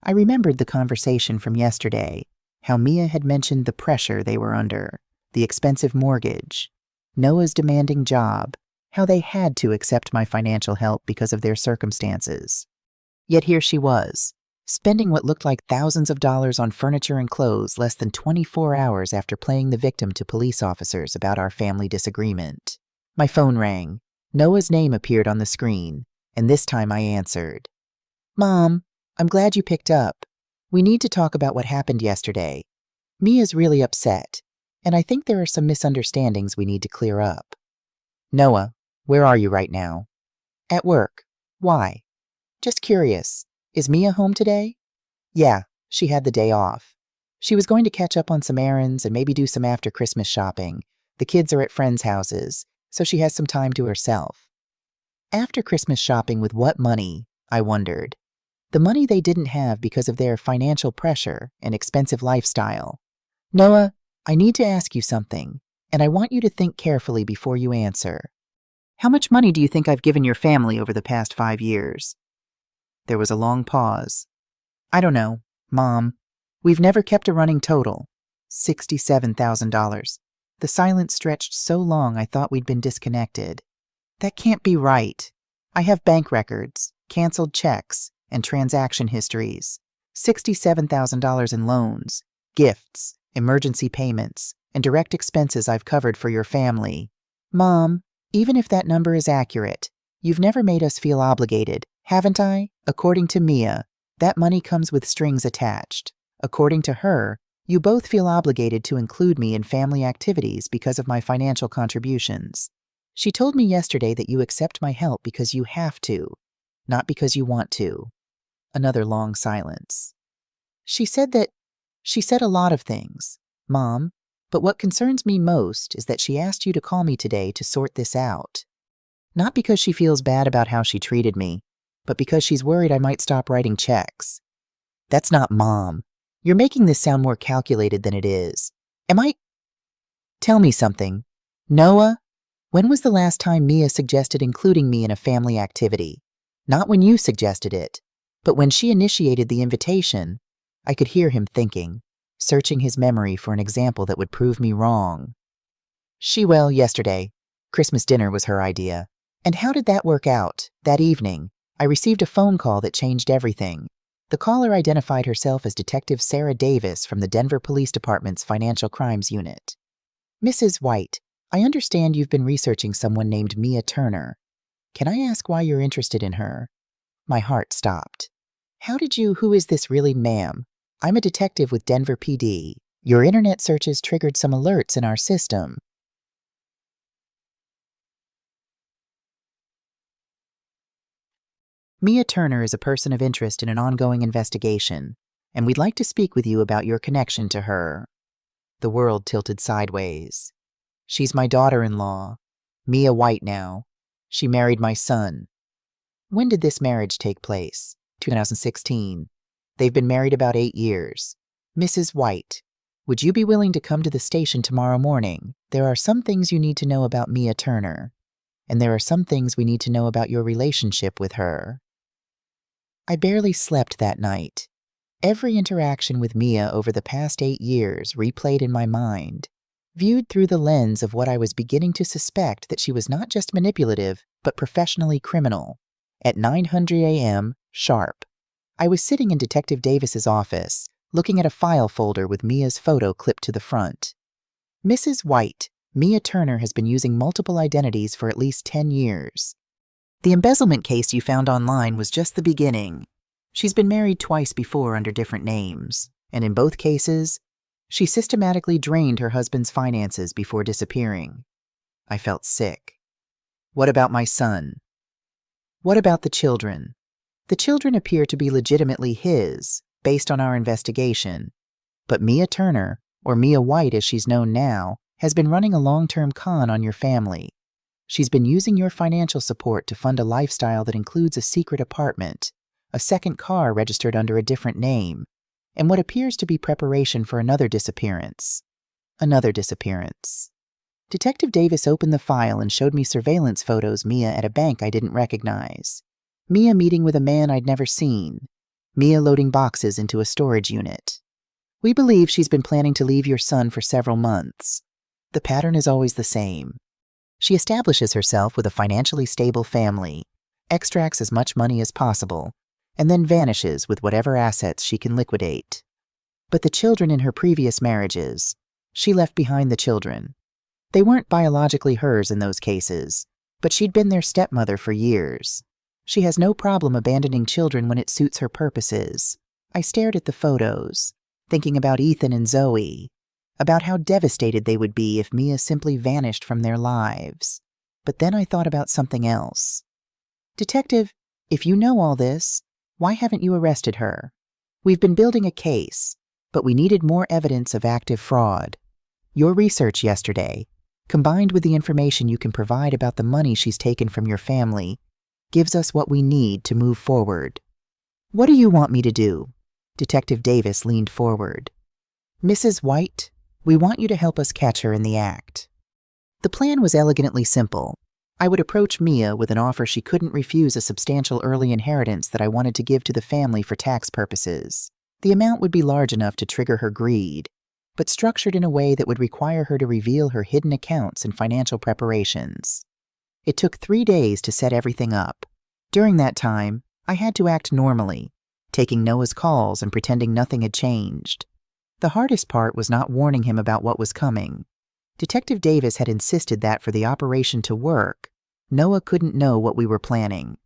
I remembered the conversation from yesterday, how Mia had mentioned the pressure they were under, the expensive mortgage, Noah's demanding job, how they had to accept my financial help because of their circumstances. Yet here she was, spending what looked like thousands of dollars on furniture and clothes less than 24 hours after playing the victim to police officers about our family disagreement. My phone rang. Noah's name appeared on the screen, and this time I answered. Mom, I'm glad you picked up. We need to talk about what happened yesterday. Mia's really upset, and I think there are some misunderstandings we need to clear up. Noah, where are you right now? At work. Why? Just curious. Is Mia home today? Yeah, she had the day off. She was going to catch up on some errands and maybe do some after-Christmas shopping. The kids are at friends' houses, so she has some time to herself. After Christmas shopping with what money? I wondered. The money they didn't have because of their financial pressure and expensive lifestyle. Noah, I need to ask you something, and I want you to think carefully before you answer. How much money do you think I've given your family over the past 5 years? There was a long pause. I don't know, Mom. We've never kept a running total. $67,000. The silence stretched so long I thought we'd been disconnected. That can't be right. I have bank records, canceled checks, and transaction histories. $67,000 in loans, gifts, emergency payments, and direct expenses I've covered for your family. Mom, even if that number is accurate, you've never made us feel obligated, haven't I? According to Mia, that money comes with strings attached. According to her, you both feel obligated to include me in family activities because of my financial contributions. She told me yesterday that you accept my help because you have to, not because you want to. Another long silence. She said a lot of things, Mom, but what concerns me most is that she asked you to call me today to sort this out. Not because she feels bad about how she treated me, but because she's worried I might stop writing checks. That's not Mom. You're making this sound more calculated than it is. Tell me something. Noah, when was the last time Mia suggested including me in a family activity? Not when you suggested it, but when she initiated the invitation. I could hear him thinking, searching his memory for an example that would prove me wrong. Yesterday. Christmas dinner was her idea. And how did that work out? That evening, I received a phone call that changed everything. The caller identified herself as Detective Sarah Davis from the Denver Police Department's Financial Crimes Unit. Mrs. White, I understand you've been researching someone named Mia Turner. Can I ask why you're interested in her? My heart stopped. Who is this really, ma'am? I'm a detective with Denver PD. Your internet searches triggered some alerts in our system. Mia Turner is a person of interest in an ongoing investigation, and we'd like to speak with you about your connection to her. The world tilted sideways. She's my daughter-in-law, Mia White now. She married my son. When did this marriage take place? 2016. They've been married about 8 years. Mrs. White, would you be willing to come to the station tomorrow morning? There are some things you need to know about Mia Turner, and there are some things we need to know about your relationship with her. I barely slept that night. Every interaction with Mia over the past 8 years replayed in my mind, viewed through the lens of what I was beginning to suspect that she was not just manipulative, but professionally criminal. At 9:00 a.m., sharp, I was sitting in Detective Davis's office, looking at a file folder with Mia's photo clipped to the front. Mrs. White, Mia Turner has been using multiple identities for at least 10 years. The embezzlement case you found online was just the beginning. She's been married twice before under different names, and in both cases, she systematically drained her husband's finances before disappearing. I felt sick. What about my son? What about the children? The children appear to be legitimately his, based on our investigation. But Mia Turner, or Mia White as she's known now, has been running a long-term con on your family. She's been using your financial support to fund a lifestyle that includes a secret apartment, a second car registered under a different name, and what appears to be preparation for another disappearance. Detective Davis opened the file and showed me surveillance photos Mia at a bank I didn't recognize. Mia meeting with a man I'd never seen. Mia loading boxes into a storage unit. We believe she's been planning to leave your son for several months. The pattern is always the same. She establishes herself with a financially stable family, extracts as much money as possible, and then vanishes with whatever assets she can liquidate. But the children in her previous marriages, she left behind the children. They weren't biologically hers in those cases, but she'd been their stepmother for years. She has no problem abandoning children when it suits her purposes. I stared at the photos, thinking about Ethan and Zoe, about how devastated they would be if Mia simply vanished from their lives. But then I thought about something else. Detective, if you know all this, why haven't you arrested her? We've been building a case, but we needed more evidence of active fraud. Your research yesterday, combined with the information you can provide about the money she's taken from your family, gives us what we need to move forward. What do you want me to do? Detective Davis leaned forward. Mrs. White, we want you to help us catch her in the act. The plan was elegantly simple. I would approach Mia with an offer she couldn't refuse, a substantial early inheritance that I wanted to give to the family for tax purposes. The amount would be large enough to trigger her greed, but structured in a way that would require her to reveal her hidden accounts and financial preparations. It took 3 days to set everything up. During that time, I had to act normally, taking Noah's calls and pretending nothing had changed. The hardest part was not warning him about what was coming. Detective Davis had insisted that for the operation to work, Noah couldn't know what we were planning.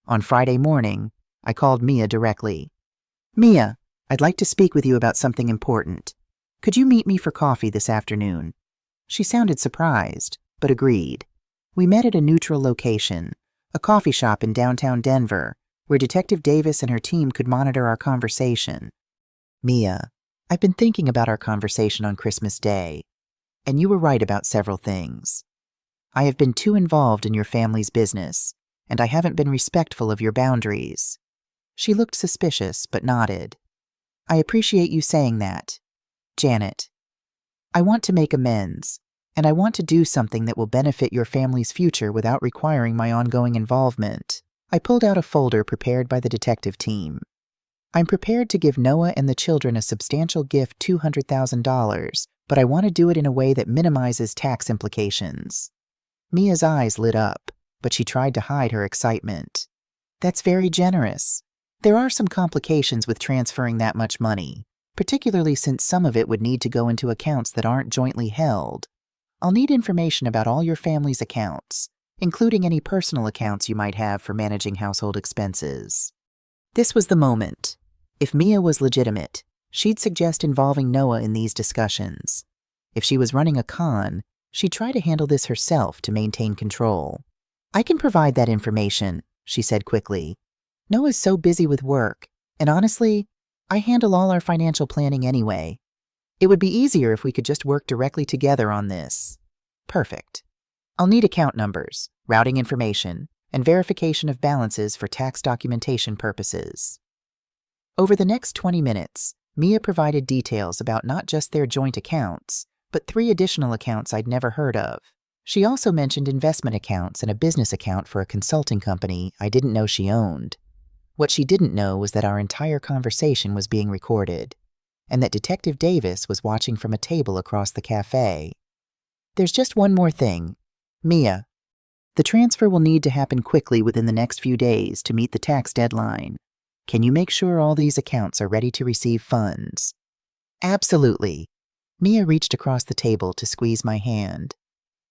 On Friday morning, I called Mia directly. "Mia, I'd like to speak with you about something important. Could you meet me for coffee this afternoon?" She sounded surprised, but agreed. We met at a neutral location, a coffee shop in downtown Denver, where Detective Davis and her team could monitor our conversation. "Mia, I've been thinking about our conversation on Christmas Day, and you were right about several things. I have been too involved in your family's business, and I haven't been respectful of your boundaries." She looked suspicious, but nodded. "I appreciate you saying that. Janet, I want to make amends, and I want to do something that will benefit your family's future without requiring my ongoing involvement." I pulled out a folder prepared by the detective team. "I'm prepared to give Noah and the children a substantial gift, $200,000, but I want to do it in a way that minimizes tax implications." Mia's eyes lit up, but she tried to hide her excitement. "That's very generous. There are some complications with transferring that much money, particularly since some of it would need to go into accounts that aren't jointly held. I'll need information about all your family's accounts, including any personal accounts you might have for managing household expenses." This was the moment. If Mia was legitimate, she'd suggest involving Noah in these discussions. If she was running a con, she'd try to handle this herself to maintain control. "I can provide that information," she said quickly. "Noah's so busy with work, and honestly, I handle all our financial planning anyway. It would be easier if we could just work directly together on this." "Perfect. I'll need account numbers, routing information, and verification of balances for tax documentation purposes." Over the next 20 minutes, Mia provided details about not just their joint accounts, but 3 additional accounts I'd never heard of. She also mentioned investment accounts and a business account for a consulting company I didn't know she owned. What she didn't know was that our entire conversation was being recorded, and that Detective Davis was watching from a table across the cafe. "There's just one more thing. Mia, the transfer will need to happen quickly within the next few days to meet the tax deadline. Can you make sure all these accounts are ready to receive funds?" "Absolutely." Mia reached across the table to squeeze my hand.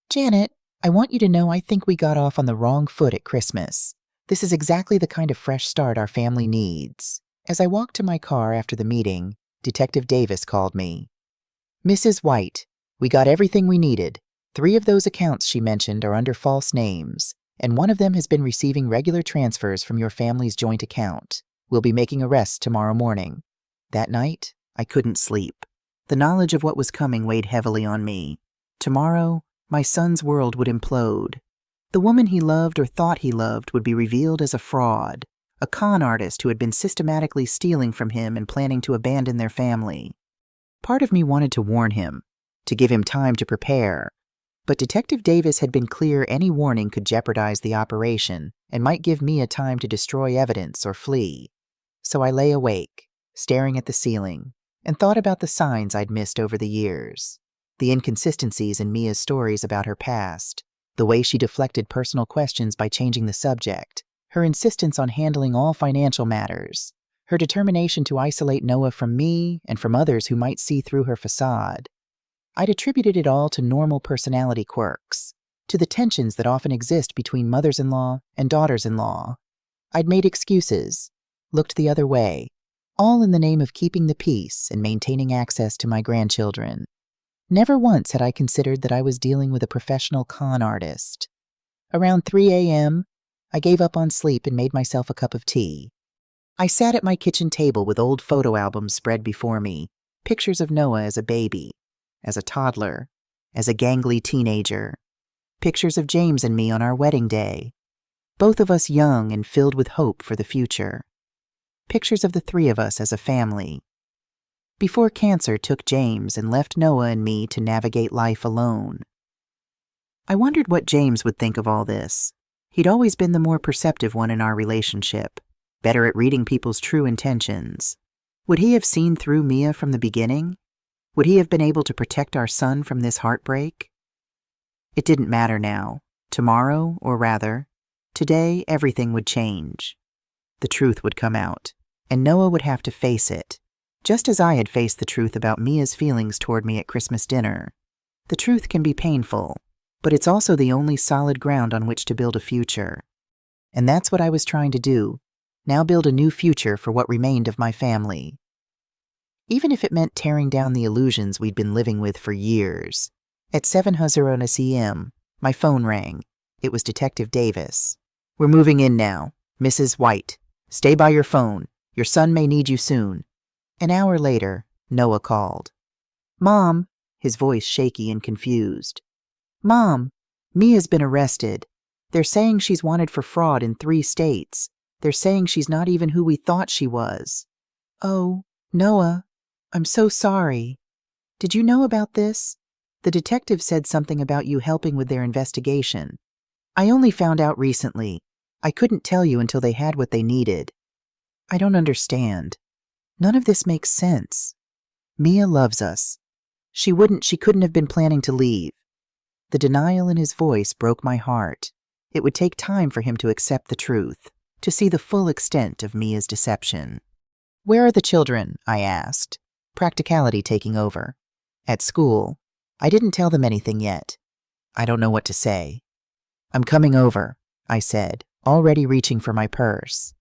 "Janet, I want you to know I think we got off on the wrong foot at Christmas. This is exactly the kind of fresh start our family needs." As I walked to my car after the meeting, Detective Davis called me. "Mrs. White, we got everything we needed. 3 of those accounts she mentioned are under false names, and one of them has been receiving regular transfers from your family's joint account. We'll be making arrests tomorrow morning." That night, I couldn't sleep. The knowledge of what was coming weighed heavily on me. Tomorrow, my son's world would implode. The woman he loved or thought he loved would be revealed as a fraud, a con artist who had been systematically stealing from him and planning to abandon their family. Part of me wanted to warn him, to give him time to prepare, but Detective Davis had been clear any warning could jeopardize the operation and might give Mia time to destroy evidence or flee. So I lay awake, staring at the ceiling, and thought about the signs I'd missed over the years. The inconsistencies in Mia's stories about her past, the way she deflected personal questions by changing the subject, her insistence on handling all financial matters, her determination to isolate Noah from me and from others who might see through her facade. I'd attributed it all to normal personality quirks, to the tensions that often exist between mothers-in-law and daughters-in-law. I'd made excuses, looked the other way, all in the name of keeping the peace and maintaining access to my grandchildren. Never once had I considered that I was dealing with a professional con artist. Around 3 a.m., I gave up on sleep and made myself a cup of tea. I sat at my kitchen table with old photo albums spread before me, pictures of Noah as a baby, as a toddler, as a gangly teenager, pictures of James and me on our wedding day, both of us young and filled with hope for the future, pictures of the 3 of us as a family. Before cancer took James and left Noah and me to navigate life alone. I wondered what James would think of all this. He'd always been the more perceptive one in our relationship, better at reading people's true intentions. Would he have seen through Mia from the beginning? Would he have been able to protect our son from this heartbreak? It didn't matter now. Tomorrow, or rather, today, everything would change. The truth would come out, and Noah would have to face it, just as I had faced the truth about Mia's feelings toward me at Christmas dinner. The truth can be painful, but it's also the only solid ground on which to build a future. And that's what I was trying to do, now build a new future for what remained of my family. Even if it meant tearing down the illusions we'd been living with for years. At 7:00 a.m., my phone rang. It was Detective Davis. "We're moving in now. Mrs. White, stay by your phone. Your son may need you soon." An hour later, Noah called. "Mom," his voice shaky and confused. "Mom, Mia's been arrested. They're saying she's wanted for fraud in 3 states. They're saying she's not even who we thought she was." "Oh, Noah, I'm so sorry. Did you know about this? The detective said something about you helping with their investigation. I only found out recently. I couldn't tell you until they had what they needed." "I don't understand. None of this makes sense. Mia loves us. She couldn't have been planning to leave." The denial in his voice broke my heart. It would take time for him to accept the truth, to see the full extent of Mia's deception. "Where are the children?" I asked, practicality taking over. "At school. I didn't tell them anything yet. I don't know what to say." "I'm coming over," I said, already reaching for my purse.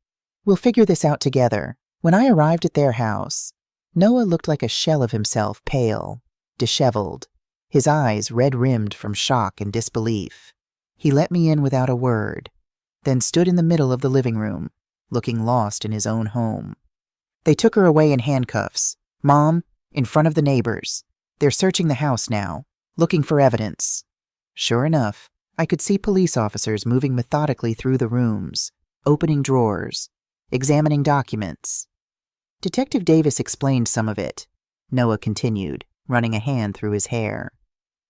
"We'll figure this out together." When I arrived at their house, Noah looked like a shell of himself, pale, disheveled, his eyes red-rimmed from shock and disbelief. He let me in without a word, then stood in the middle of the living room, looking lost in his own home. "They took her away in handcuffs. Mom, in front of the neighbors. They're searching the house now, looking for evidence." Sure enough, I could see police officers moving methodically through the rooms, opening drawers, examining documents. Detective Davis explained some of it. Noah continued, running a hand through his hair.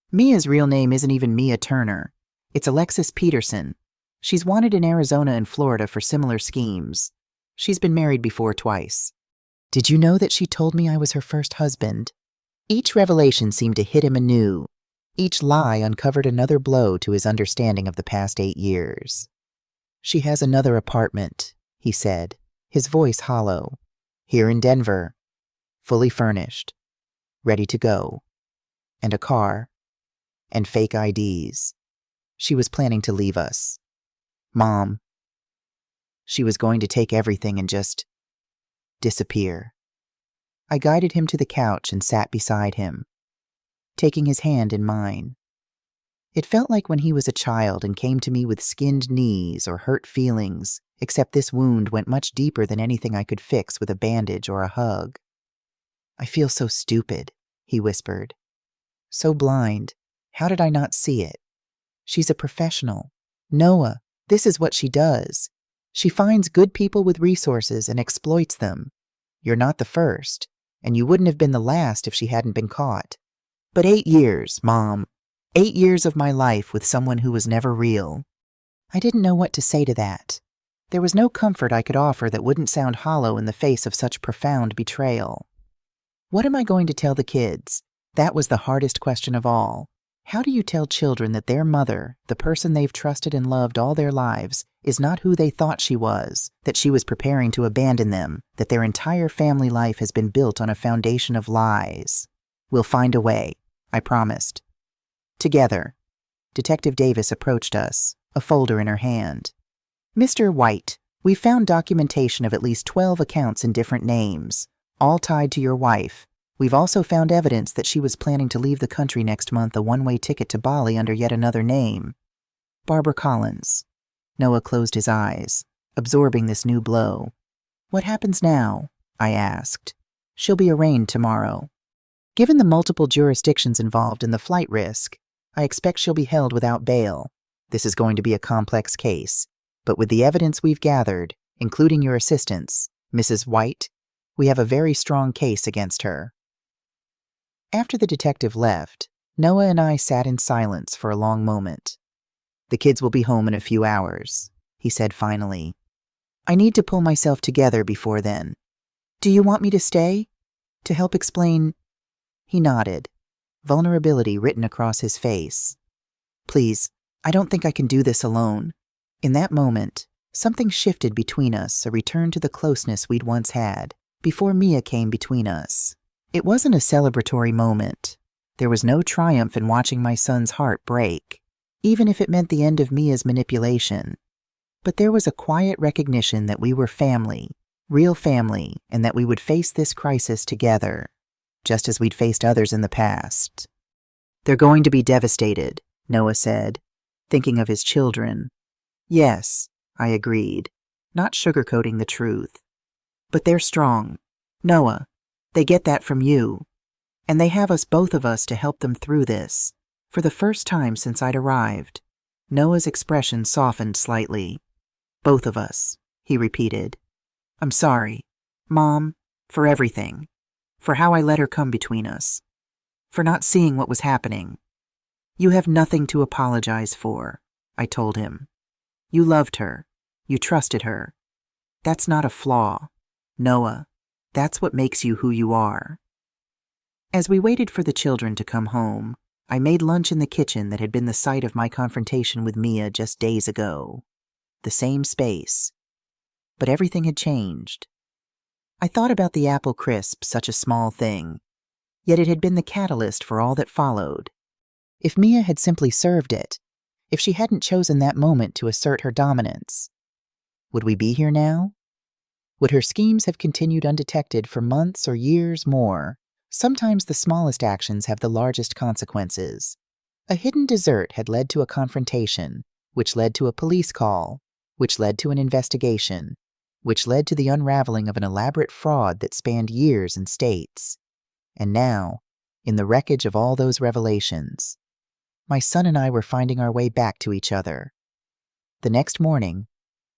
"Mia's real name isn't even Mia Turner. It's Alexis Peterson. She's wanted in Arizona and Florida for similar schemes. She's been married before twice. Did you know that she told me I was her first husband?" Each revelation seemed to hit him anew. Each lie uncovered another blow to his understanding of the past 8 years. "She has another apartment," he said, his voice hollow. "Here in Denver. Fully furnished. Ready to go. And a car. And fake IDs. She was planning to leave us. Mom. She was going to take everything and just disappear." I guided him to the couch and sat beside him, taking his hand in mine. It felt like when he was a child and came to me with skinned knees or hurt feelings, except this wound went much deeper than anything I could fix with a bandage or a hug. "I feel so stupid," he whispered. "So blind. How did I not see it? She's a professional. Noah, this is what she does. She finds good people with resources and exploits them. You're not the first, and you wouldn't have been the last if she hadn't been caught. But 8 years, Mom. 8 years of my life with someone who was never real." I didn't know what to say to that. There was no comfort I could offer that wouldn't sound hollow in the face of such profound betrayal. What am I going to tell the kids? That was the hardest question of all. How do you tell children that their mother, the person they've trusted and loved all their lives, is not who they thought she was, that she was preparing to abandon them, that their entire family life has been built on a foundation of lies? "We'll find a way," I promised. Together, Detective Davis approached us, a folder in her hand. "Mr. White, we found documentation of at least 12 accounts in different names, all tied to your wife. We've also found evidence that she was planning to leave the country next month, a one-way ticket to Bali under yet another name. Barbara Collins." Noah closed his eyes, absorbing this new blow. "What happens now?" I asked. "She'll be arraigned tomorrow. Given the multiple jurisdictions involved in the flight risk, I expect she'll be held without bail. This is going to be a complex case, but with the evidence we've gathered, including your assistance, Mrs. White, we have a very strong case against her." After the detective left, Noah and I sat in silence for a long moment. "The kids will be home in a few hours," he said finally. "I need to pull myself together before then. Do you want me to stay? To help explain?" He nodded, vulnerability written across his face. "Please, I don't think I can do this alone." In that moment, something shifted between us, a return to the closeness we'd once had, before Mia came between us. It wasn't a celebratory moment. There was no triumph in watching my son's heart break, even if it meant the end of Mia's manipulation. But there was a quiet recognition that we were family, real family, and that we would face this crisis together, just as we'd faced others in the past. "They're going to be devastated," Noah said, thinking of his children. "Yes," I agreed, not sugarcoating the truth. "But they're strong. Noah, they get that from you. And they have us, both of us, to help them through this." For the first time since I'd arrived, Noah's expression softened slightly. "Both of us," he repeated. "I'm sorry, Mom, for everything. For how I let her come between us. For not seeing what was happening." "You have nothing to apologize for," I told him. "You loved her. You trusted her. That's not a flaw. Noah, that's what makes you who you are." As we waited for the children to come home, I made lunch in the kitchen that had been the site of my confrontation with Mia just days ago. The same space. But everything had changed. I thought about the apple crisp, such a small thing, yet it had been the catalyst for all that followed. If Mia had simply served it, if she hadn't chosen that moment to assert her dominance, would we be here now? Would her schemes have continued undetected for months or years more? Sometimes the smallest actions have the largest consequences. A hidden dessert had led to a confrontation, which led to a police call, which led to an investigation, which led to the unraveling of an elaborate fraud that spanned years and states. And now, in the wreckage of all those revelations, my son and I were finding our way back to each other. The next morning,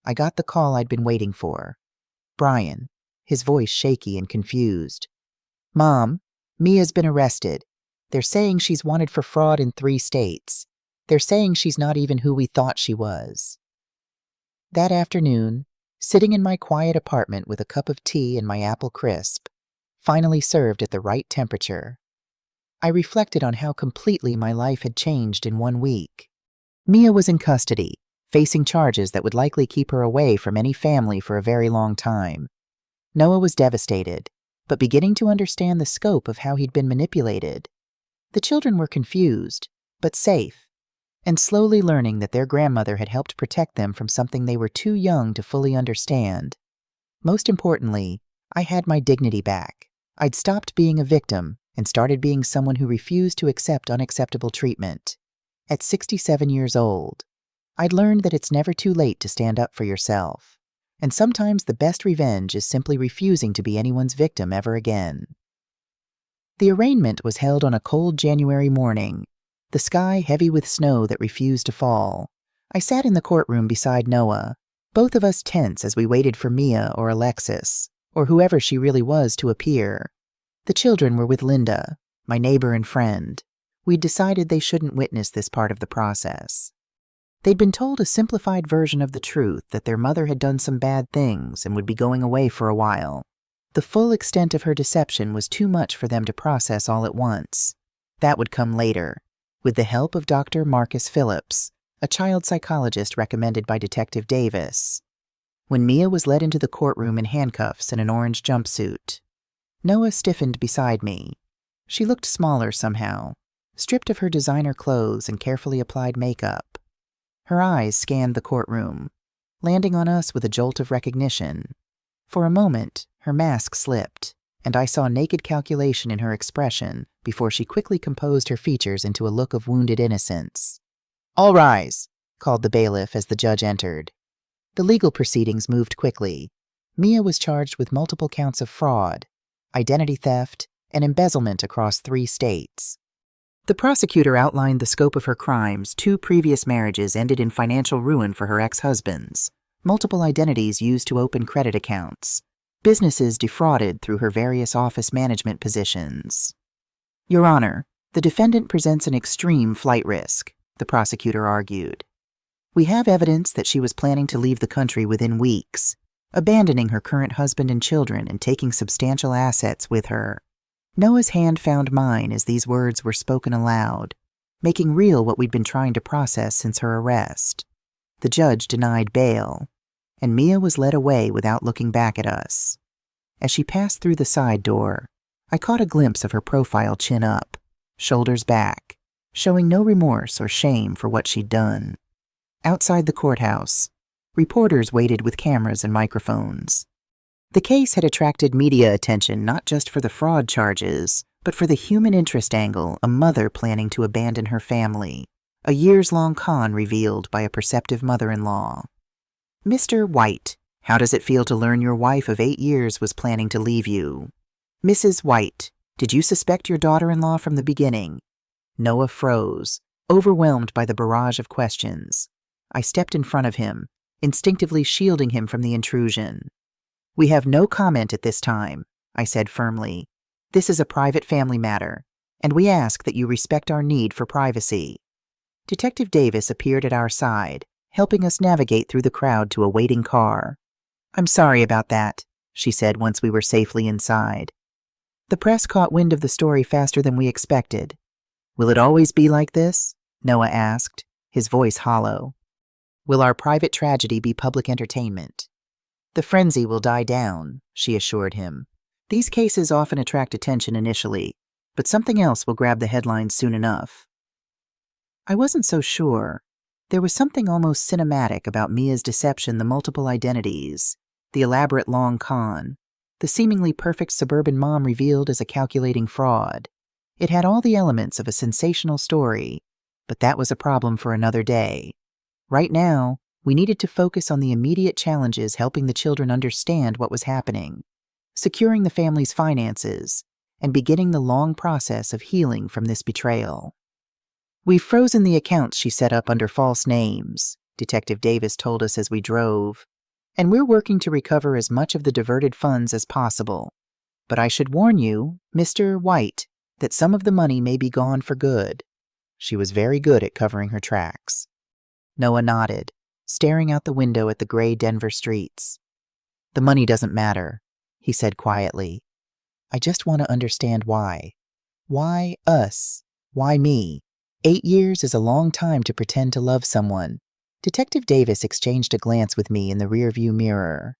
I got the call I'd been waiting for. Brian, his voice shaky and confused. "Mom, Mia's been arrested. They're saying she's wanted for fraud in 3 states. They're saying she's not even who we thought she was." That afternoon, sitting in my quiet apartment with a cup of tea and my apple crisp, finally served at the right temperature, I reflected on how completely my life had changed in 1 week. Mia was in custody, facing charges that would likely keep her away from any family for a very long time. Noah was devastated, but beginning to understand the scope of how he'd been manipulated. The children were confused, but safe, and slowly learning that their grandmother had helped protect them from something they were too young to fully understand. Most importantly, I had my dignity back. I'd stopped being a victim and started being someone who refused to accept unacceptable treatment. At 67 years old, I'd learned that it's never too late to stand up for yourself. And sometimes the best revenge is simply refusing to be anyone's victim ever again. The arraignment was held on a cold January morning, the sky heavy with snow that refused to fall. I sat in the courtroom beside Noah, both of us tense as we waited for Mia or Alexis, or whoever she really was, to appear. The children were with Linda, my neighbor and friend. We'd decided they shouldn't witness this part of the process. They'd been told a simplified version of the truth, that their mother had done some bad things and would be going away for a while. The full extent of her deception was too much for them to process all at once. That would come later, with the help of Dr. Marcus Phillips, a child psychologist recommended by Detective Davis. When Mia was led into the courtroom in handcuffs and an orange jumpsuit, Noah stiffened beside me. She looked smaller somehow, stripped of her designer clothes and carefully applied makeup. Her eyes scanned the courtroom, landing on us with a jolt of recognition. For a moment, her mask slipped, and I saw naked calculation in her expression before she quickly composed her features into a look of wounded innocence. "All rise," called the bailiff as the judge entered. The legal proceedings moved quickly. Mia was charged with multiple counts of fraud, identity theft, and embezzlement across 3 states. The prosecutor outlined the scope of her crimes. 2 previous marriages ended in financial ruin for her ex-husbands, multiple identities used to open credit accounts, businesses defrauded through her various office management positions. "Your Honor, The defendant presents an extreme flight risk, the prosecutor argued. We have evidence that she was planning to leave the country within weeks, abandoning her current husband and children and taking substantial assets with her. Noah's hand found mine as these words were spoken aloud, making real what we'd been trying to process since her arrest. The judge denied bail, and Mia was led away without looking back at us. As she passed through the side door, I caught a glimpse of her profile chin up, shoulders back, showing no remorse or shame for what she'd done. Outside the courthouse, reporters waited with cameras and microphones. The case had attracted media attention not just for the fraud charges, but for the human interest angle, a mother planning to abandon her family, a years-long con revealed by a perceptive mother-in-law. Mr. White, how does it feel to learn your wife of 8 years was planning to leave you? Mrs. White, did you suspect your daughter-in-law from the beginning? Noah froze, overwhelmed by the barrage of questions. I stepped in front of him, instinctively shielding him from the intrusion. We have no comment at this time, I said firmly. This is a private family matter, and we ask that you respect our need for privacy. Detective Davis appeared at our side, helping us navigate through the crowd to a waiting car. I'm sorry about that, she said once we were safely inside. The press caught wind of the story faster than we expected. Will it always be like this? Noah asked, his voice hollow. Will our private tragedy be public entertainment? The frenzy will die down, she assured him. These cases often attract attention initially, but something else will grab the headlines soon enough. I wasn't so sure. There was something almost cinematic about Mia's deception, the multiple identities, the elaborate long con, the seemingly perfect suburban mom revealed as a calculating fraud. It had all the elements of a sensational story, but that was a problem for another day. Right now, we needed to focus on the immediate challenges helping the children understand what was happening, securing the family's finances, and beginning the long process of healing from this betrayal. We've frozen the accounts she set up under false names, Detective Davis told us as we drove, and we're working to recover as much of the diverted funds as possible. But I should warn you, Mr. White, that some of the money may be gone for good. She was very good at covering her tracks. Noah nodded, staring out the window at the gray Denver streets. The money doesn't matter, he said quietly. I just want to understand why. Why us? Why me? 8 years is a long time to pretend to love someone. Detective Davis exchanged a glance with me in the rearview mirror.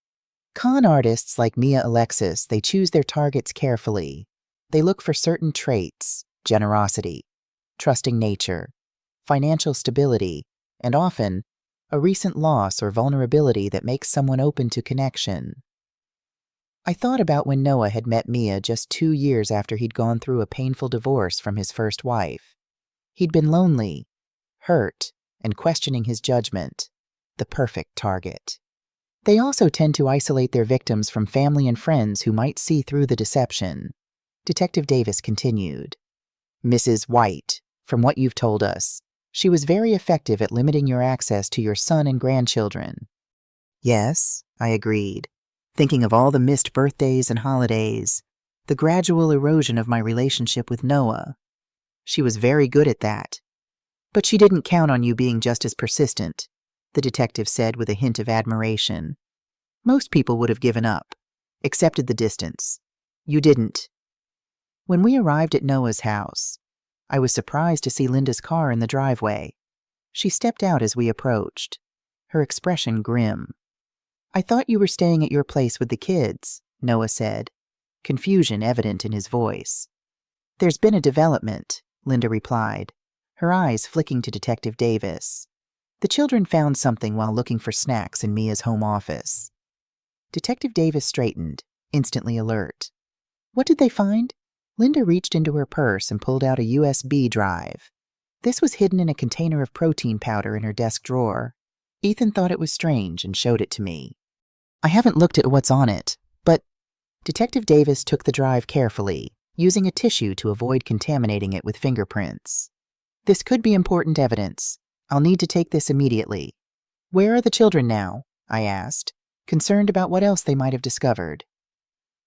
Con artists like Mia Alexis, they choose their targets carefully. They look for certain traits: generosity, trusting nature, financial stability, and often a recent loss or vulnerability that makes someone open to connection. I thought about when Noah had met Mia just 2 years after he'd gone through a painful divorce from his first wife. He'd been lonely, hurt, and questioning his judgment. The perfect target. They also tend to isolate their victims from family and friends who might see through the deception. Detective Davis continued. Mrs. White, from what you've told us, she was very effective at limiting your access to your son and grandchildren. Yes, I agreed, thinking of all the missed birthdays and holidays, the gradual erosion of my relationship with Noah. She was very good at that. But she didn't count on you being just as persistent, the detective said with a hint of admiration. Most people would have given up, accepted the distance. You didn't. When we arrived at Noah's house, I was surprised to see Linda's car in the driveway. She stepped out as we approached, her expression grim. I thought you were staying at your place with the kids, Noah said, confusion evident in his voice. There's been a development, Linda replied, her eyes flicking to Detective Davis. The children found something while looking for snacks in Mia's home office. Detective Davis straightened, instantly alert. What did they find? Linda reached into her purse and pulled out a USB drive. This was hidden in a container of protein powder in her desk drawer. Ethan thought it was strange and showed it to me. I haven't looked at what's on it, but Detective Davis took the drive carefully, using a tissue to avoid contaminating it with fingerprints. This could be important evidence. I'll need to take this immediately. Where are the children now? I asked, concerned about what else they might have discovered.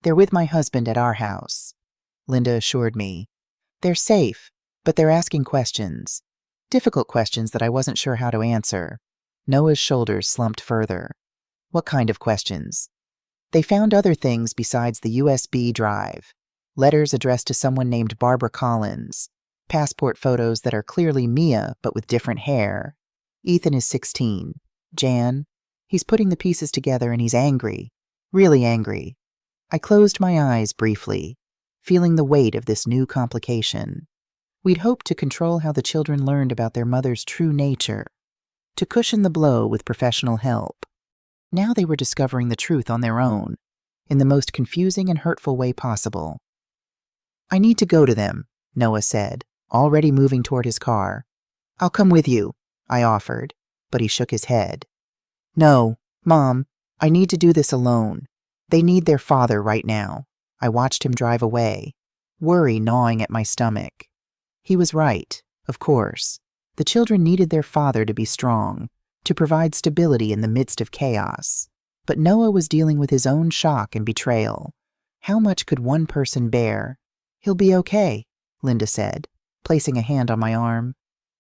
They're with my husband at our house, Linda assured me. They're safe, But they're asking questions. Difficult questions that I wasn't sure how to answer. Noah's shoulders slumped further. What kind of questions? They found other things besides the USB drive. Letters addressed to someone named Barbara Collins. Passport photos that are clearly Mia, but with different hair. Ethan is 16. Jan, he's putting the pieces together and he's angry. Really angry. I closed my eyes briefly, feeling the weight of this new complication. We'd hoped to control how the children learned about their mother's true nature, to cushion the blow with professional help. Now they were discovering the truth on their own, in the most confusing and hurtful way possible. I need to go to them, Noah said, already moving toward his car. I'll come with you, I offered, but he shook his head. No, Mom, I need to do this alone. They need their father right now. I watched him drive away, worry gnawing at my stomach. He was right, of course. The children needed their father to be strong, to provide stability in the midst of chaos. But Noah was dealing with his own shock and betrayal. How much could one person bear? He'll be okay, Linda said, placing a hand on my arm.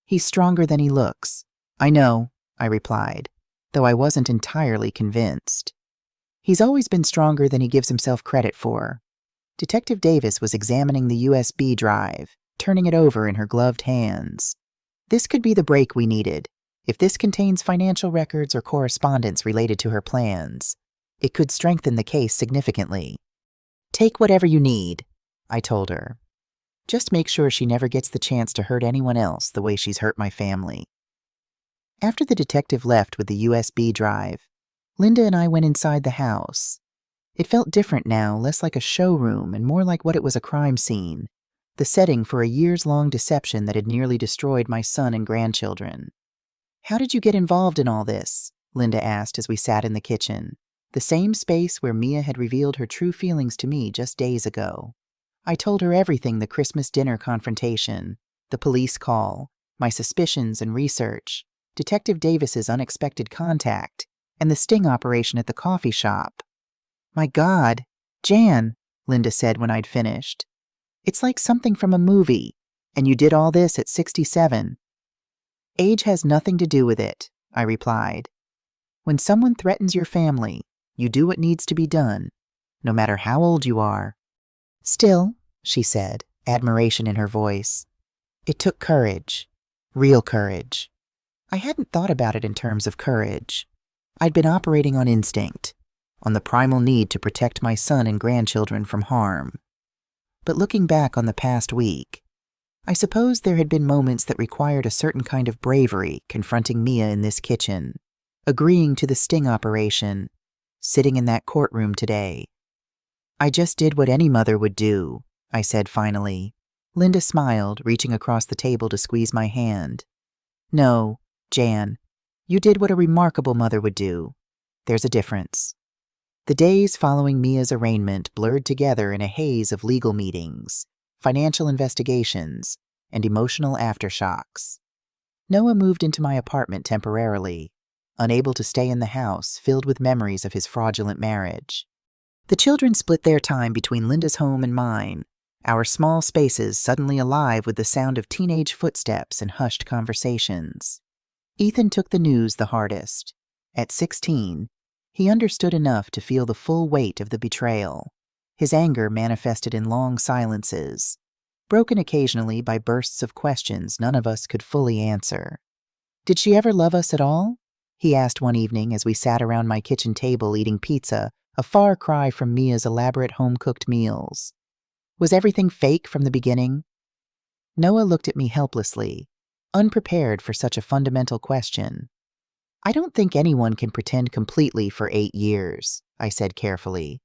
He's stronger than he looks. I know, I replied, though I wasn't entirely convinced. He's always been stronger than he gives himself credit for. Detective Davis was examining the USB drive, turning it over in her gloved hands. This could be the break we needed. If this contains financial records or correspondence related to her plans, it could strengthen the case significantly. Take whatever you need, I told her. Just make sure she never gets the chance to hurt anyone else the way she's hurt my family. After the detective left with the USB drive, Linda and I went inside the house. It felt different now, less like a showroom and more like what it was, a crime scene, the setting for a years-long deception that had nearly destroyed my son and grandchildren. How did you get involved in all this? Linda asked as we sat in the kitchen, the same space where Mia had revealed her true feelings to me just days ago. I told her everything: the Christmas dinner confrontation, the police call, my suspicions and research, Detective Davis's unexpected contact, and the sting operation at the coffee shop. My God, Jan, Linda said when I'd finished. It's like something from a movie, and you did all this at 67. Age has nothing to do with it, I replied. When someone threatens your family, you do what needs to be done, no matter how old you are. Still, she said, admiration in her voice, it took courage, real courage. I hadn't thought about it in terms of courage. I'd been operating on instinct, on the primal need to protect my son and grandchildren from harm. But looking back on the past week, I suppose there had been moments that required a certain kind of bravery confronting Mia in this kitchen, agreeing to the sting operation, sitting in that courtroom today. I just did what any mother would do, I said finally. Linda smiled, reaching across the table to squeeze my hand. No, Jan, you did what a remarkable mother would do. There's a difference. The days following Mia's arraignment blurred together in a haze of legal meetings, financial investigations, and emotional aftershocks. Noah moved into my apartment temporarily, unable to stay in the house filled with memories of his fraudulent marriage. The children split their time between Linda's home and mine, our small spaces suddenly alive with the sound of teenage footsteps and hushed conversations. Ethan took the news the hardest. At 16, he understood enough to feel the full weight of the betrayal. His anger manifested in long silences, broken occasionally by bursts of questions none of us could fully answer. Did she ever love us at all? He asked one evening as we sat around my kitchen table eating pizza, a far cry from Mia's elaborate home-cooked meals. Was everything fake from the beginning? Noah looked at me helplessly, unprepared for such a fundamental question. I don't think anyone can pretend completely for 8 years, I said carefully.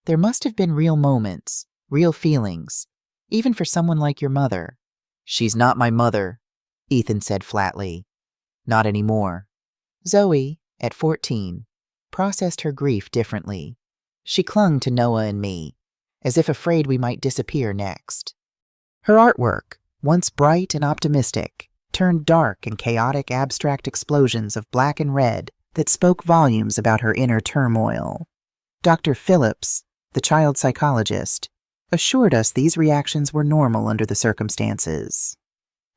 There must have been real moments, real feelings, even for someone like your mother. She's not my mother, Ethan said flatly. Not anymore. Zoe, at 14, processed her grief differently. She clung to Noah and me, as if afraid we might disappear next. Her artwork, once bright and optimistic, turned dark and chaotic abstract explosions of black and red that spoke volumes about her inner turmoil. Dr. Phillips, the child psychologist, assured us these reactions were normal under the circumstances.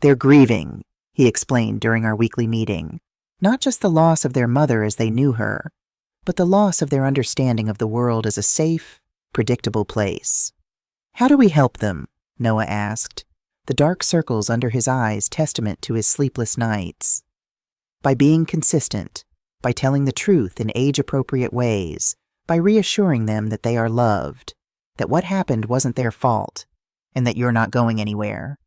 They're grieving, he explained during our weekly meeting. Not just the loss of their mother as they knew her, but the loss of their understanding of the world as a safe, predictable place. How do we help them? Noah asked, the dark circles under his eyes testament to his sleepless nights. By being consistent, by telling the truth in age-appropriate ways, by reassuring them that they are loved, that what happened wasn't their fault, and that you're not going anywhere.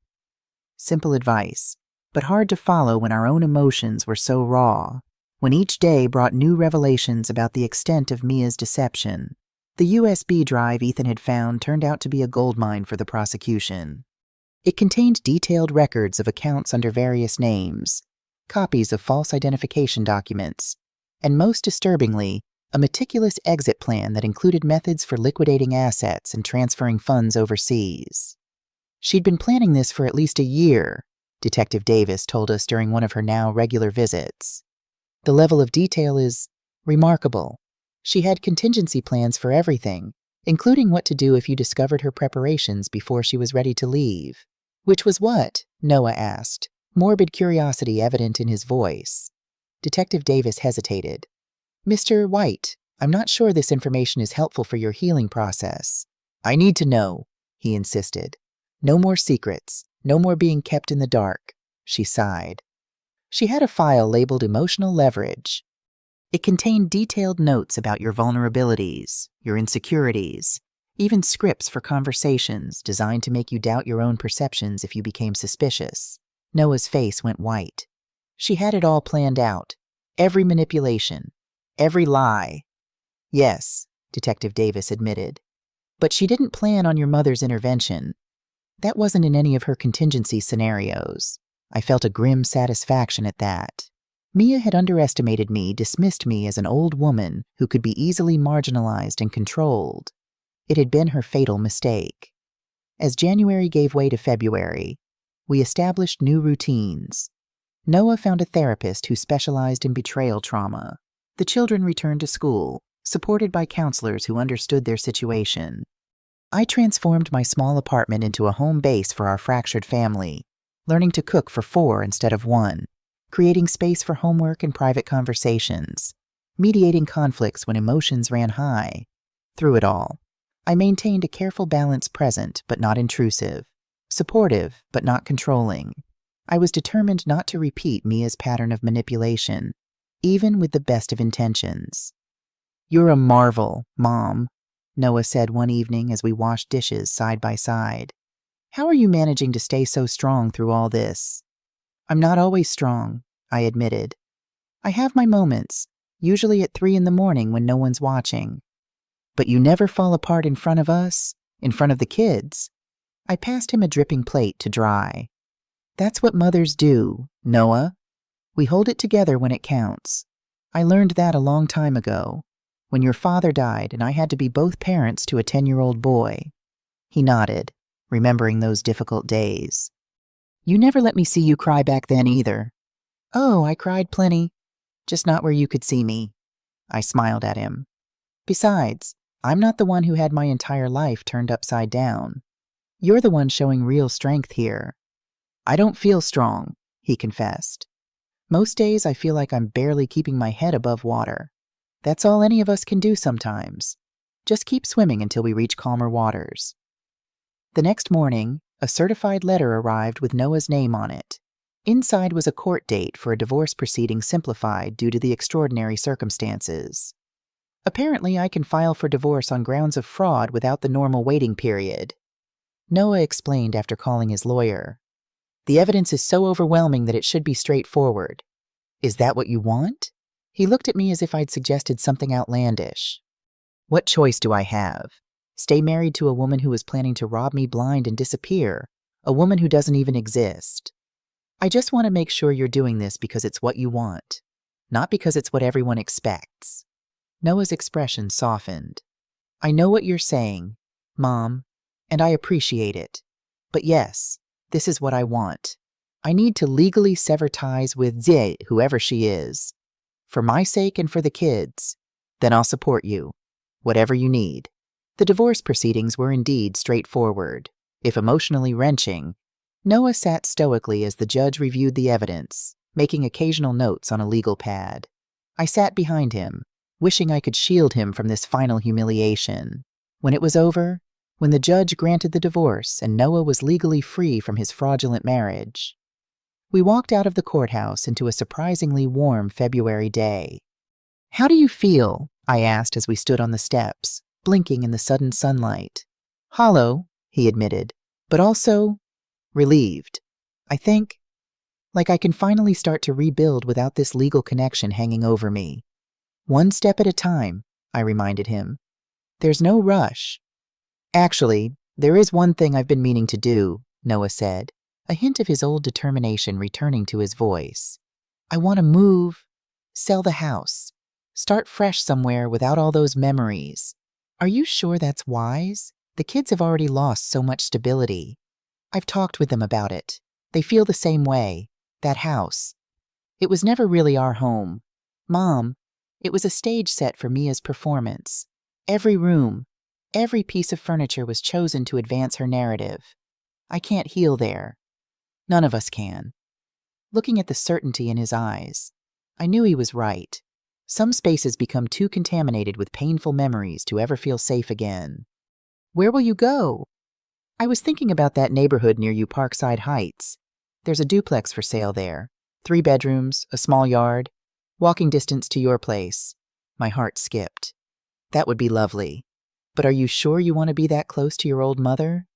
Simple advice, but hard to follow when our own emotions were so raw, when each day brought new revelations about the extent of Mia's deception. The USB drive Ethan had found turned out to be a goldmine for the prosecution. It contained detailed records of accounts under various names, copies of false identification documents, and most disturbingly, a meticulous exit plan that included methods for liquidating assets and transferring funds overseas. She'd been planning this for at least a year, Detective Davis told us during one of her now regular visits. The level of detail is remarkable. She had contingency plans for everything, including what to do if you discovered her preparations before she was ready to leave. Which was what? Noah asked, morbid curiosity evident in his voice. Detective Davis hesitated. Mr. White, I'm not sure this information is helpful for your healing process. I need to know, he insisted. No more secrets, no more being kept in the dark, she sighed. She had a file labeled Emotional Leverage. It contained detailed notes about your vulnerabilities, your insecurities, even scripts for conversations designed to make you doubt your own perceptions if you became suspicious. Noah's face went white. She had it all planned out. Every manipulation. Every lie. Yes, Detective Davis admitted. But she didn't plan on your mother's intervention. That wasn't in any of her contingency scenarios. I felt a grim satisfaction at that. Mia had underestimated me, dismissed me as an old woman who could be easily marginalized and controlled. It had been her fatal mistake. As January gave way to February, we established new routines. Noah found a therapist who specialized in betrayal trauma. The children returned to school, supported by counselors who understood their situation. I transformed my small apartment into a home base for our fractured family, learning to cook for 4 instead of 1, creating space for homework and private conversations, mediating conflicts when emotions ran high. Through it all, I maintained a careful balance, present but not intrusive, supportive but not controlling. I was determined not to repeat Mia's pattern of manipulation, even with the best of intentions. You're a marvel, Mom, Noah said one evening as we washed dishes side by side. How are you managing to stay so strong through all this? I'm not always strong, I admitted. I have my moments, usually at 3 a.m. when no one's watching. But you never fall apart in front of us, in front of the kids. I passed him a dripping plate to dry. That's what mothers do, Noah. We hold it together when it counts. I learned that a long time ago, when your father died and I had to be both parents to a 10-year-old boy. He nodded, remembering those difficult days. You never let me see you cry back then either. Oh, I cried plenty, just not where you could see me. I smiled at him. Besides, I'm not the one who had my entire life turned upside down. You're the one showing real strength here. I don't feel strong, he confessed. Most days I feel like I'm barely keeping my head above water. That's all any of us can do sometimes. Just keep swimming until we reach calmer waters. The next morning, a certified letter arrived with Noah's name on it. Inside was a court date for a divorce proceeding simplified due to the extraordinary circumstances. Apparently, I can file for divorce on grounds of fraud without the normal waiting period. Noah explained after calling his lawyer. The evidence is so overwhelming that it should be straightforward. Is that what you want? He looked at me as if I'd suggested something outlandish. What choice do I have? Stay married to a woman who is planning to rob me blind and disappear, a woman who doesn't even exist. I just want to make sure you're doing this because it's what you want, not because it's what everyone expects. Noah's expression softened. I know what you're saying, Mom, and I appreciate it. But yes, this is what I want. I need to legally sever ties with whoever she is. For my sake and for the kids. Then I'll support you. Whatever you need. The divorce proceedings were indeed straightforward, if emotionally wrenching. Noah sat stoically as the judge reviewed the evidence, making occasional notes on a legal pad. I sat behind him, wishing I could shield him from this final humiliation. When it was over, when the judge granted the divorce and Noah was legally free from his fraudulent marriage, we walked out of the courthouse into a surprisingly warm February day. "How do you feel?" I asked as we stood on the steps, blinking in the sudden sunlight. "Hollow," he admitted, "but also relieved. I think, like I can finally start to rebuild without this legal connection hanging over me." "One step at a time," I reminded him. "There's no rush." "Actually, there is one thing I've been meaning to do," Noah said, a hint of his old determination returning to his voice. "I want to move, sell the house, start fresh somewhere without all those memories." "Are you sure that's wise? The kids have already lost so much stability." "I've talked with them about it. They feel the same way. That house. It was never really our home. Mom, it was a stage set for Mia's performance. Every room, every piece of furniture was chosen to advance her narrative. I can't heal there. None of us can." Looking at the certainty in his eyes, I knew he was right. Some spaces become too contaminated with painful memories to ever feel safe again. "Where will you go?" "I was thinking about that neighborhood near you, Parkside Heights. There's a duplex for sale there. 3 bedrooms, a small yard, walking distance to your place." My heart skipped. "That would be lovely. But are you sure you want to be that close to your old mother?"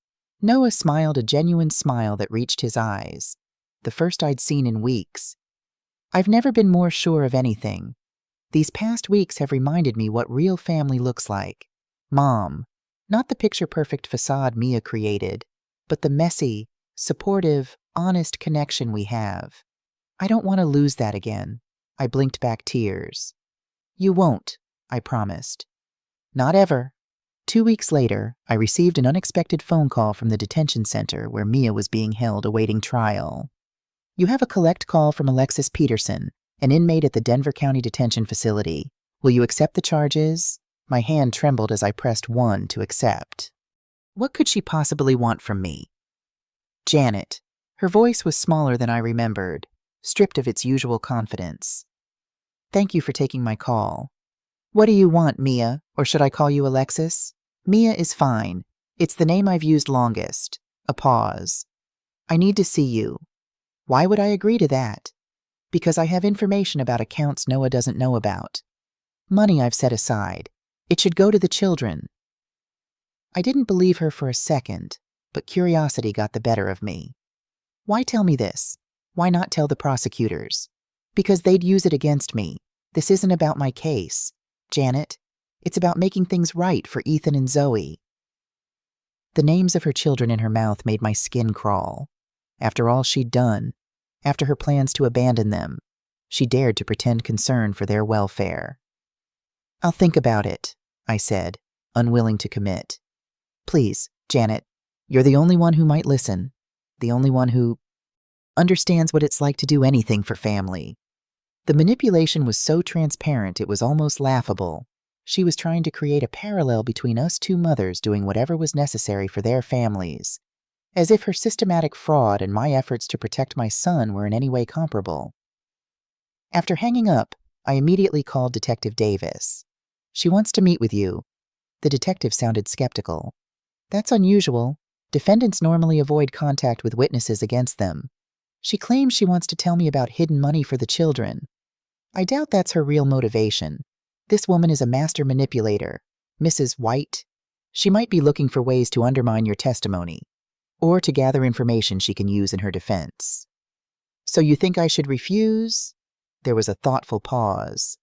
Noah smiled a genuine smile that reached his eyes, the first I'd seen in weeks. "I've never been more sure of anything. These past weeks have reminded me what real family looks like. Mom, not the picture-perfect facade Mia created, but the messy, supportive, honest connection we have. I don't want to lose that again." I blinked back tears. "You won't," I promised. "Not ever." 2 weeks later, I received an unexpected phone call from the detention center where Mia was being held awaiting trial. "You have a collect call from Alexis Peterson, an inmate at the Denver County Detention Facility. Will you accept the charges?" My hand trembled as I pressed 1 to accept. What could she possibly want from me? "Janet." Her voice was smaller than I remembered, stripped of its usual confidence. "Thank you for taking my call. What do you want, Mia, or should I call you Alexis?" "Mia is fine. It's the name I've used longest." A pause. "I need to see you." "Why would I agree to that?" "Because I have information about accounts Noah doesn't know about. Money I've set aside. It should go to the children." I didn't believe her for a second, but curiosity got the better of me. "Why tell me this? Why not tell the prosecutors?" "Because they'd use it against me. This isn't about my case, Janet. It's about making things right for Ethan and Zoe." The names of her children in her mouth made my skin crawl. After all she'd done, after her plans to abandon them, she dared to pretend concern for their welfare. "I'll think about it," I said, unwilling to commit. "Please, Janet, you're the only one who might listen, the only one who understands what it's like to do anything for family." The manipulation was so transparent it was almost laughable. She was trying to create a parallel between us 2 mothers doing whatever was necessary for their families, as if her systematic fraud and my efforts to protect my son were in any way comparable. After hanging up, I immediately called Detective Davis. "She wants to meet with you." The detective sounded skeptical. "That's unusual. Defendants normally avoid contact with witnesses against them. She claims she wants to tell me about hidden money for the children. I doubt that's her real motivation. This woman is a master manipulator, Mrs. White. She might be looking for ways to undermine your testimony, or to gather information she can use in her defense." "So you think I should refuse?" There was a thoughtful pause.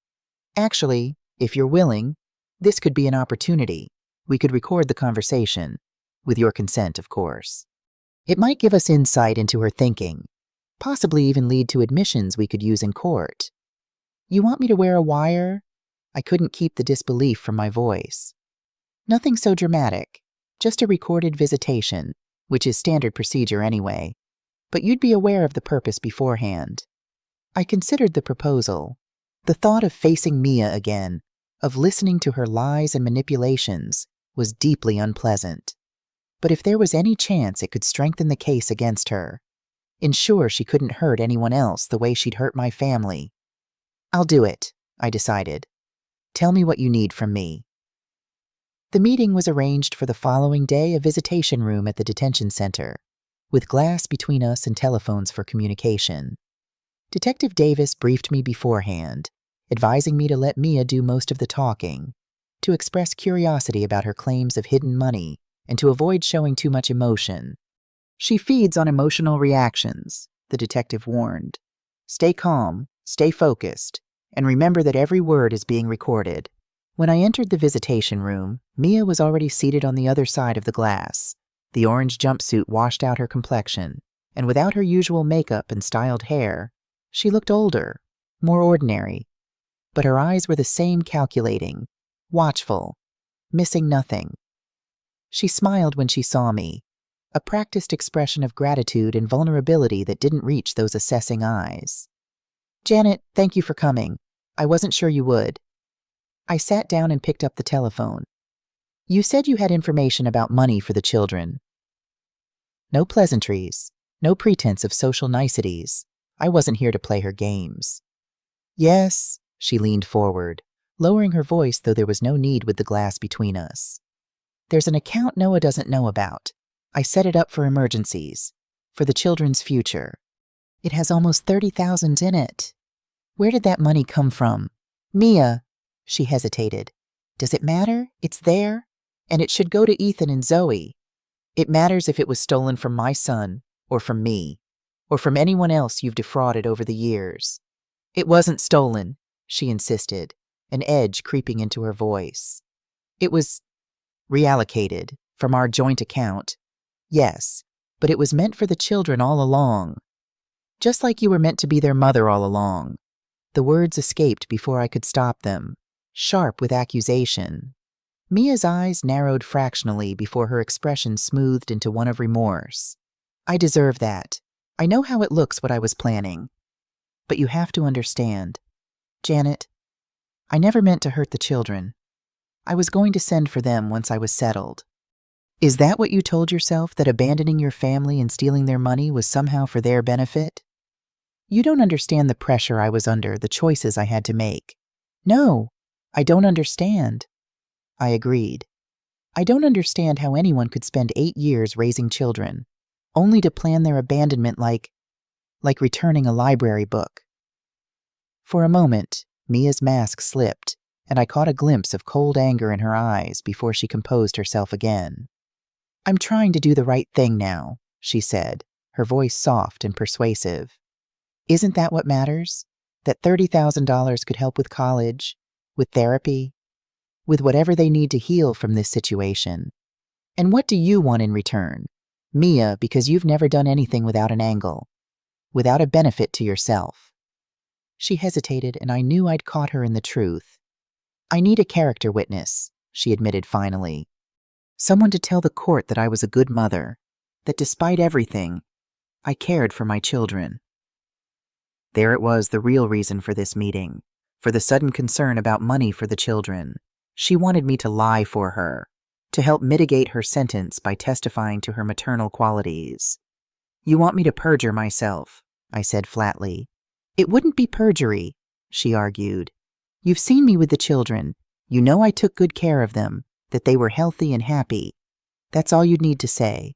"Actually, if you're willing, this could be an opportunity. We could record the conversation, with your consent, of course. It might give us insight into her thinking, possibly even lead to admissions we could use in court." "You want me to wear a wire?" I couldn't keep the disbelief from my voice. "Nothing so dramatic, just a recorded visitation, which is standard procedure anyway, but you'd be aware of the purpose beforehand." I considered the proposal. The thought of facing Mia again, of listening to her lies and manipulations, was deeply unpleasant. but if there was any chance it could strengthen the case against her, ensure she couldn't hurt anyone else the way she'd hurt my family. I'll do it, I decided. Tell me what you need from me. The meeting was arranged for the following day, a visitation room at the detention center, with glass between us and telephones for communication. Detective Davis briefed me beforehand, advising me to let Mia do most of the talking, to express curiosity about her claims of hidden money, and to avoid showing too much emotion. She feeds on emotional reactions, the detective warned. Stay calm, stay focused, and remember that every word is being recorded. When I entered the visitation room, Mia was already seated on the other side of the glass. The orange jumpsuit washed out her complexion, and without her usual makeup and styled hair, she looked older, more ordinary. But her eyes were the same, calculating, watchful, missing nothing. She smiled when she saw me, a practiced expression of gratitude and vulnerability that didn't reach those assessing eyes. Janet, thank you for coming. I wasn't sure you would. I sat down and picked up the telephone. You said you had information about money for the children. No pleasantries, no pretense of social niceties. I wasn't here to play her games. Yes, she leaned forward, lowering her voice though there was no need with the glass between us. There's an account Noah doesn't know about. I set it up for emergencies, for the children's future. It has almost $30,000 in it. Where did that money come from? Mia, she hesitated. Does it matter? It's there, and it should go to Ethan and Zoe. It matters if it was stolen from my son, or from me, or from anyone else you've defrauded over the years. It wasn't stolen, she insisted, an edge creeping into her voice. It was reallocated from our joint account. Yes, but it was meant for the children all along. Just like you were meant to be their mother all along. The words escaped before I could stop them, sharp with accusation. Mia's eyes narrowed fractionally before her expression smoothed into one of remorse. I deserve that. I know how it looks what I was planning. But you have to understand. Janet, I never meant to hurt the children. I was going to send for them once I was settled. Is that what you told yourself, that abandoning your family and stealing their money was somehow for their benefit? You don't understand the pressure I was under, the choices I had to make. No, I don't understand. I agreed. I don't understand how anyone could spend 8 years raising children, only to plan their abandonment like returning a library book. For a moment, Mia's mask slipped, and I caught a glimpse of cold anger in her eyes before she composed herself again. I'm trying to do the right thing now, she said, her voice soft and persuasive. Isn't that what matters? That $30,000 could help with college, with therapy, with whatever they need to heal from this situation. And what do you want in return? Mia, because you've never done anything without an angle, without a benefit to yourself. She hesitated, and I knew I'd caught her in the truth. I need a character witness, she admitted finally. Someone to tell the court that I was a good mother, that despite everything, I cared for my children. There it was, the real reason for this meeting, for the sudden concern about money for the children. She wanted me to lie for her, to help mitigate her sentence by testifying to her maternal qualities. You want me to perjure myself, I said flatly. It wouldn't be perjury, she argued. You've seen me with the children. You know I took good care of them, that they were healthy and happy. That's all you'd need to say.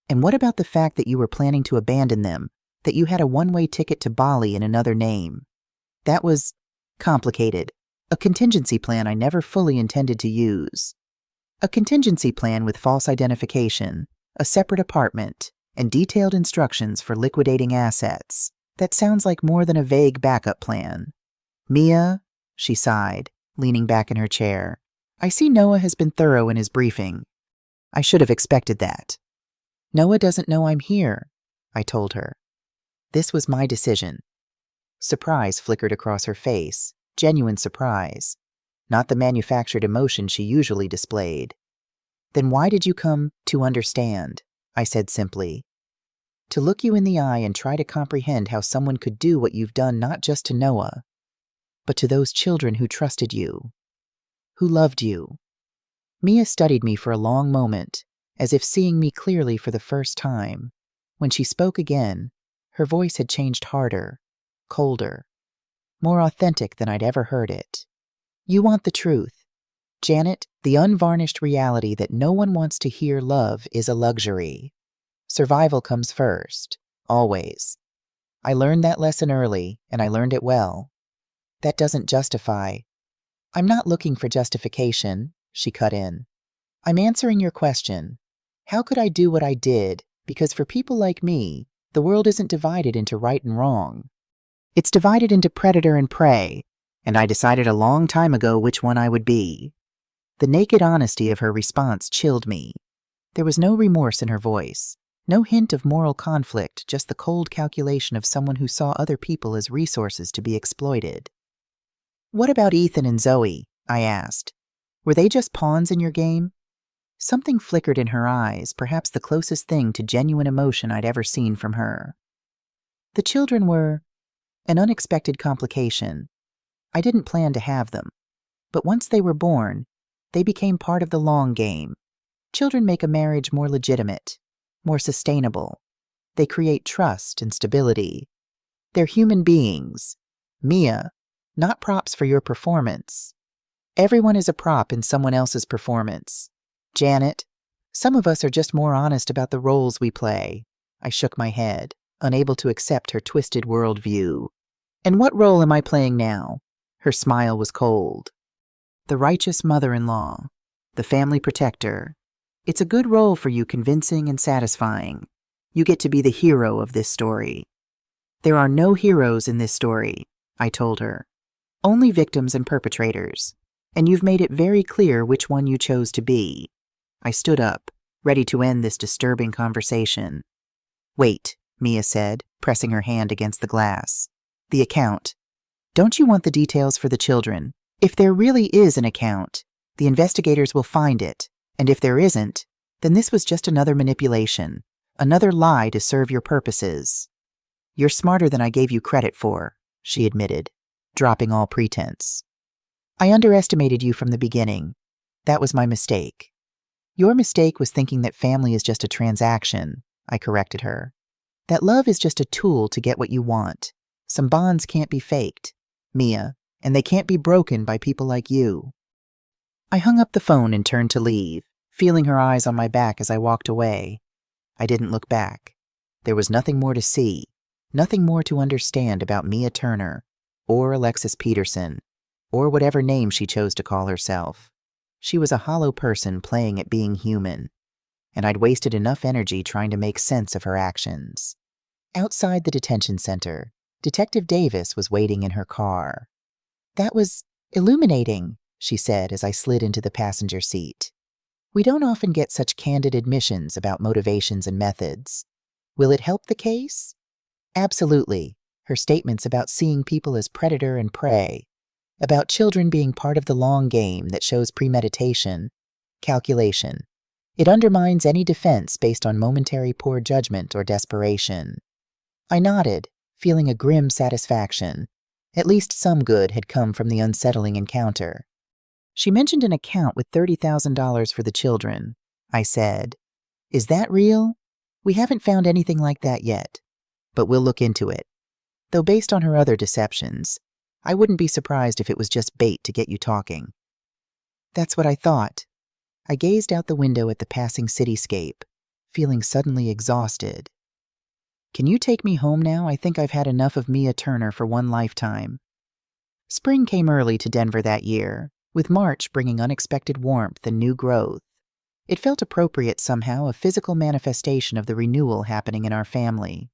And what about the fact that you were planning to abandon them, that you had a one-way ticket to Bali in another name? That was complicated, a contingency plan I never fully intended to use. A contingency plan with false identification, a separate apartment, and detailed instructions for liquidating assets. That sounds like more than a vague backup plan. Mia, she sighed, leaning back in her chair. I see Noah has been thorough in his briefing. I should have expected that. Noah doesn't know I'm here, I told her. This was my decision. Surprise flickered across her face, genuine surprise, not the manufactured emotion she usually displayed. Then why did you come to understand? I said simply. To look you in the eye and try to comprehend how someone could do what you've done, not just to Noah, but to those children who trusted you, who loved you. Mia studied me for a long moment, as if seeing me clearly for the first time. When she spoke again, her voice had changed harder, colder, more authentic than I'd ever heard it. You want the truth. Janet, the unvarnished reality that no one wants to hear love is a luxury. Survival comes first, always. I learned that lesson early, and I learned it well. That doesn't justify. I'm not looking for justification, she cut in. I'm answering your question. How could I do what I did? Because for people like me, the world isn't divided into right and wrong. It's divided into predator and prey, and I decided a long time ago which one I would be. The naked honesty of her response chilled me. There was no remorse in her voice, no hint of moral conflict, just the cold calculation of someone who saw other people as resources to be exploited. What about Ethan and Zoe? I asked. Were they just pawns in your game? Something flickered in her eyes, perhaps the closest thing to genuine emotion I'd ever seen from her. The children were an unexpected complication. I didn't plan to have them, but once they were born, they became part of the long game. Children make a marriage more legitimate, more sustainable. They create trust and stability. They're human beings. Mia, not props for your performance. Everyone is a prop in someone else's performance. Janet, some of us are just more honest about the roles we play. I shook my head, unable to accept her twisted worldview. And what role am I playing now? Her smile was cold. The righteous mother-in-law, the family protector. It's a good role for you, convincing and satisfying. You get to be the hero of this story. There are no heroes in this story, I told her. Only victims and perpetrators. And you've made it very clear which one you chose to be. I stood up, ready to end this disturbing conversation. Wait, Mia said, pressing her hand against the glass. The account. Don't you want the details for the children? If there really is an account, the investigators will find it. And if there isn't, then this was just another manipulation, another lie to serve your purposes. You're smarter than I gave you credit for, she admitted, dropping all pretense. I underestimated you from the beginning. That was my mistake. Your mistake was thinking that family is just a transaction, I corrected her. That love is just a tool to get what you want. Some bonds can't be faked, Mia, and they can't be broken by people like you. I hung up the phone and turned to leave, feeling her eyes on my back as I walked away. I didn't look back. There was nothing more to see, nothing more to understand about Mia Turner, or Alexis Peterson, or whatever name she chose to call herself. She was a hollow person playing at being human, and I'd wasted enough energy trying to make sense of her actions. Outside the detention center, Detective Davis was waiting in her car. That was illuminating, she said as I slid into the passenger seat. We don't often get such candid admissions about motivations and methods. Will it help the case? Absolutely. Her statements about seeing people as predator and prey, about children being part of the long game that shows premeditation, calculation. It undermines any defense based on momentary poor judgment or desperation. I nodded, feeling a grim satisfaction. At least some good had come from the unsettling encounter. She mentioned an account with $30,000 for the children, I said. Is that real? We haven't found anything like that yet, but we'll look into it. Though based on her other deceptions, I wouldn't be surprised if it was just bait to get you talking. That's what I thought. I gazed out the window at the passing cityscape, feeling suddenly exhausted. Can you take me home now? I think I've had enough of Mia Turner for one lifetime. Spring came early to Denver that year, with March bringing unexpected warmth and new growth. It felt appropriate somehow, a physical manifestation of the renewal happening in our family.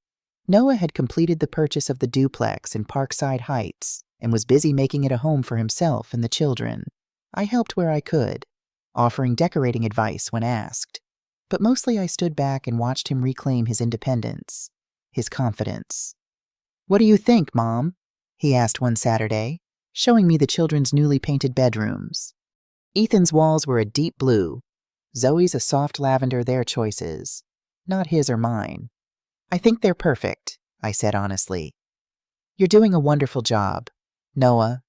Noah had completed the purchase of the duplex in Parkside Heights and was busy making it a home for himself and the children. I helped where I could, offering decorating advice when asked. But mostly I stood back and watched him reclaim his independence, his confidence. What do you think, Mom? He asked one Saturday, showing me the children's newly painted bedrooms. Ethan's walls were a deep blue, Zoe's a soft lavender, their choices, not his or mine. I think they're perfect, I said honestly. You're doing a wonderful job, Noah.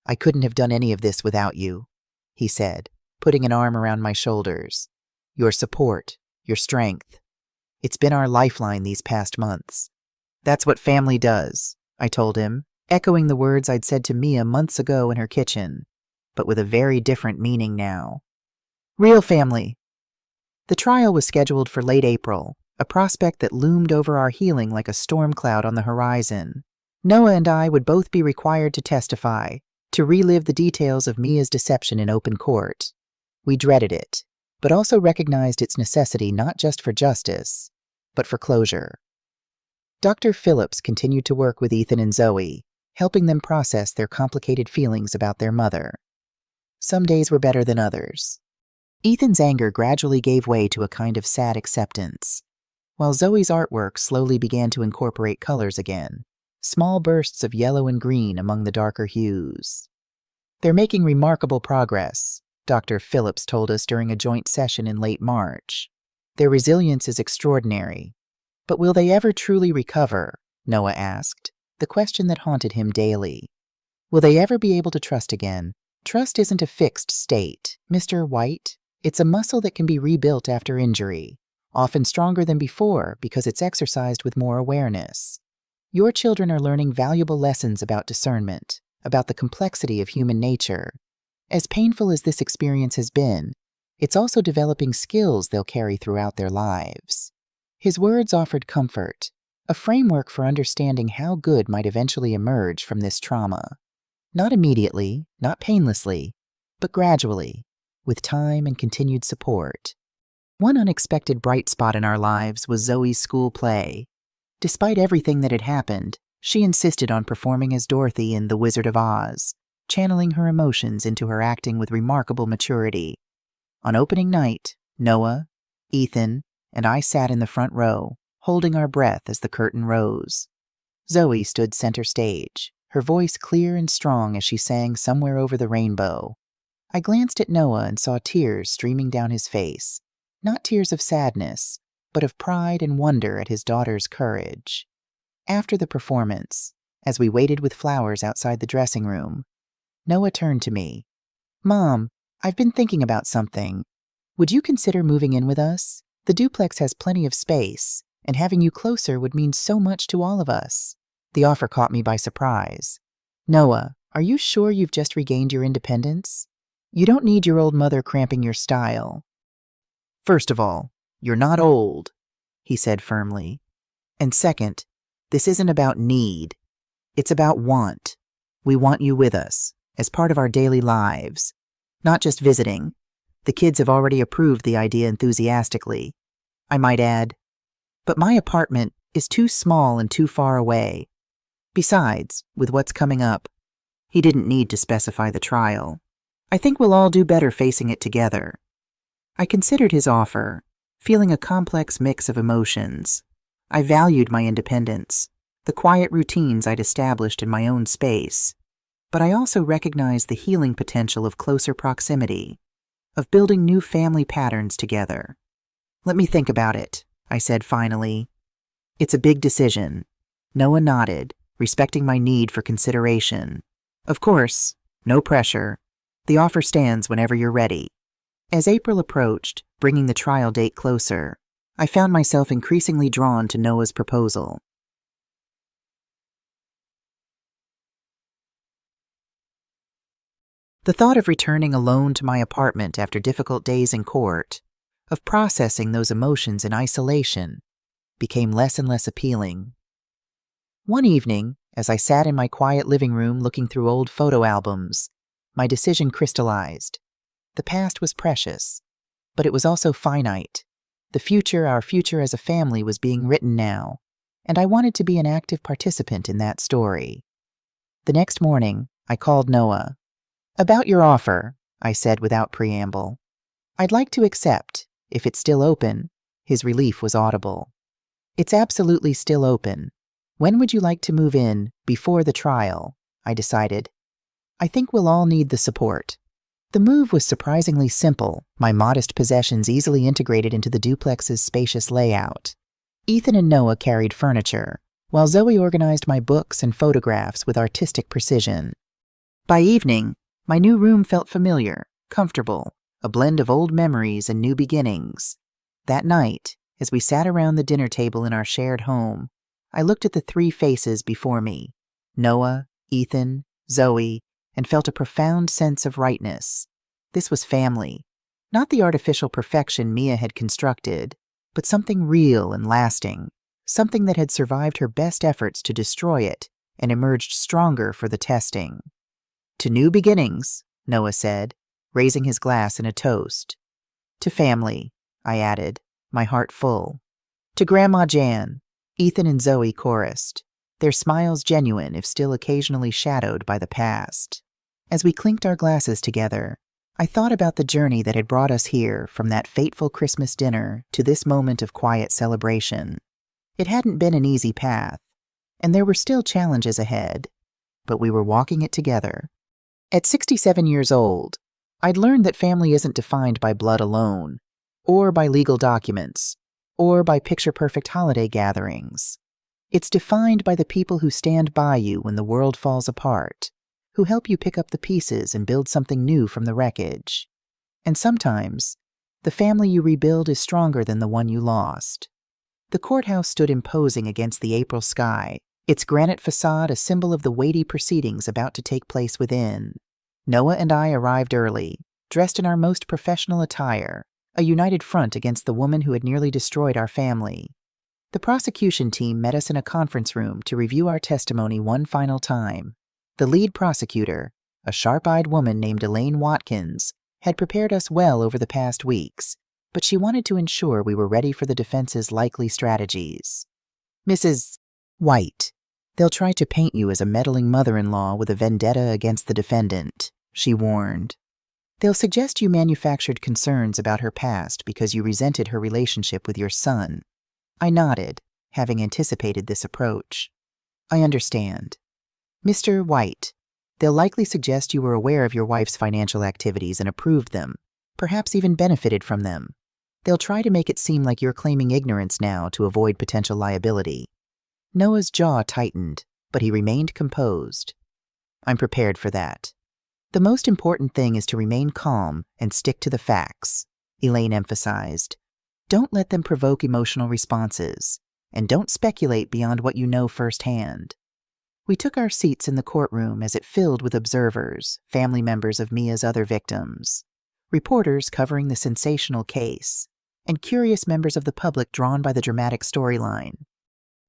I couldn't have done any of this without you, he said, putting an arm around my shoulders. your support, your strength. It's been our lifeline these past months. That's what family does, I told him, echoing the words I'd said to Mia months ago in her kitchen, but with a very different meaning now. Real family. The trial was scheduled for late April, a prospect that loomed over our healing like a storm cloud on the horizon. Noah and I would both be required to testify, to relive the details of Mia's deception in open court. We dreaded it, but also recognized its necessity not just for justice, but for closure. Dr. Phillips continued to work with Ethan and Zoe, helping them process their complicated feelings about their mother. Some days were better than others. Ethan's anger gradually gave way to a kind of sad acceptance, while Zoe's artwork slowly began to incorporate colors again, small bursts of yellow and green among the darker hues. They're making remarkable progress, Dr. Phillips told us during a joint session in late March. Their resilience is extraordinary. But will they ever truly recover? Noah asked, the question that haunted him daily. Will they ever be able to trust again? Trust isn't a fixed state, Mr. White. It's a muscle that can be rebuilt after injury, often stronger than before because it's exercised with more awareness. Your children are learning valuable lessons about discernment, about the complexity of human nature. As painful as this experience has been, it's also developing skills they'll carry throughout their lives. His words offered comfort, a framework for understanding how good might eventually emerge from this trauma. Not immediately, not painlessly, but gradually, with time and continued support. One unexpected bright spot in our lives was Zoe's school play. Despite everything that had happened, she insisted on performing as Dorothy in The Wizard of Oz, channeling her emotions into her acting with remarkable maturity. On opening night, Noah, Ethan, and I sat in the front row, holding our breath as the curtain rose. Zoe stood center stage, her voice clear and strong as she sang Somewhere Over the Rainbow. I glanced at Noah and saw tears streaming down his face, not tears of sadness, but of pride and wonder at his daughter's courage. After the performance, as we waited with flowers outside the dressing room, Noah turned to me. Mom, I've been thinking about something. Would you consider moving in with us? The duplex has plenty of space, and having you closer would mean so much to all of us. The offer caught me by surprise. Noah, are you sure you've just regained your independence? You don't need your old mother cramping your style. First of all, you're not old, he said firmly. And second, this isn't about need. It's about want. We want you with us, as part of our daily lives, not just visiting. The kids have already approved the idea enthusiastically. I might add, but my apartment is too small and too far away. Besides, with what's coming up, he didn't need to specify the trial. I think we'll all do better facing it together. I considered his offer, feeling a complex mix of emotions. I valued my independence, the quiet routines I'd established in my own space, but I also recognized the healing potential of closer proximity, of building new family patterns together. Let me think about it, I said finally. It's a big decision. Noah nodded, respecting my need for consideration. Of course, no pressure. The offer stands whenever you're ready. As April approached, bringing the trial date closer, I found myself increasingly drawn to Noah's proposal. The thought of returning alone to my apartment after difficult days in court, of processing those emotions in isolation, became less and less appealing. One evening, as I sat in my quiet living room looking through old photo albums, my decision crystallized. The past was precious, but it was also finite. The future, our future as a family, was being written now, and I wanted to be an active participant in that story. The next morning, I called Noah. About your offer, I said without preamble. I'd like to accept, if it's still open. His relief was audible. It's absolutely still open. When would you like to move in, before the trial? I decided. I think we'll all need the support. The move was surprisingly simple, my modest possessions easily integrated into the duplex's spacious layout. Ethan and Noah carried furniture, while Zoe organized my books and photographs with artistic precision. By evening, my new room felt familiar, comfortable, a blend of old memories and new beginnings. That night, as we sat around the dinner table in our shared home, I looked at the three faces before me, Noah, Ethan, Zoe, and felt a profound sense of rightness. This was family, not the artificial perfection Mia had constructed, but something real and lasting, something that had survived her best efforts to destroy it and emerged stronger for the testing. To new beginnings, Noah said, raising his glass in a toast. To family, I added, my heart full. To Grandma Jan, Ethan and Zoe chorused, their smiles genuine if still occasionally shadowed by the past. As we clinked our glasses together, I thought about the journey that had brought us here from that fateful Christmas dinner to this moment of quiet celebration. It hadn't been an easy path, and there were still challenges ahead, but we were walking it together. At 67 years old, I'd learned that family isn't defined by blood alone, or by legal documents, or by picture-perfect holiday gatherings. It's defined by the people who stand by you when the world falls apart, who help you pick up the pieces and build something new from the wreckage. And sometimes, the family you rebuild is stronger than the one you lost. The courthouse stood imposing against the April sky, its granite facade a symbol of the weighty proceedings about to take place within. Noah and I arrived early, dressed in our most professional attire, a united front against the woman who had nearly destroyed our family. The prosecution team met us in a conference room to review our testimony one final time. The lead prosecutor, a sharp-eyed woman named Elaine Watkins, had prepared us well over the past weeks, but she wanted to ensure we were ready for the defense's likely strategies. Mrs. White, they'll try to paint you as a meddling mother-in-law with a vendetta against the defendant, she warned. They'll suggest you manufactured concerns about her past because you resented her relationship with your son. I nodded, having anticipated this approach. I understand. Mr. White, they'll likely suggest you were aware of your wife's financial activities and approved them, perhaps even benefited from them. They'll try to make it seem like you're claiming ignorance now to avoid potential liability. Noah's jaw tightened, but he remained composed. I'm prepared for that. The most important thing is to remain calm and stick to the facts, Elaine emphasized. Don't let them provoke emotional responses, and don't speculate beyond what you know firsthand. We took our seats in the courtroom as it filled with observers, family members of Mia's other victims, reporters covering the sensational case, and curious members of the public drawn by the dramatic storyline.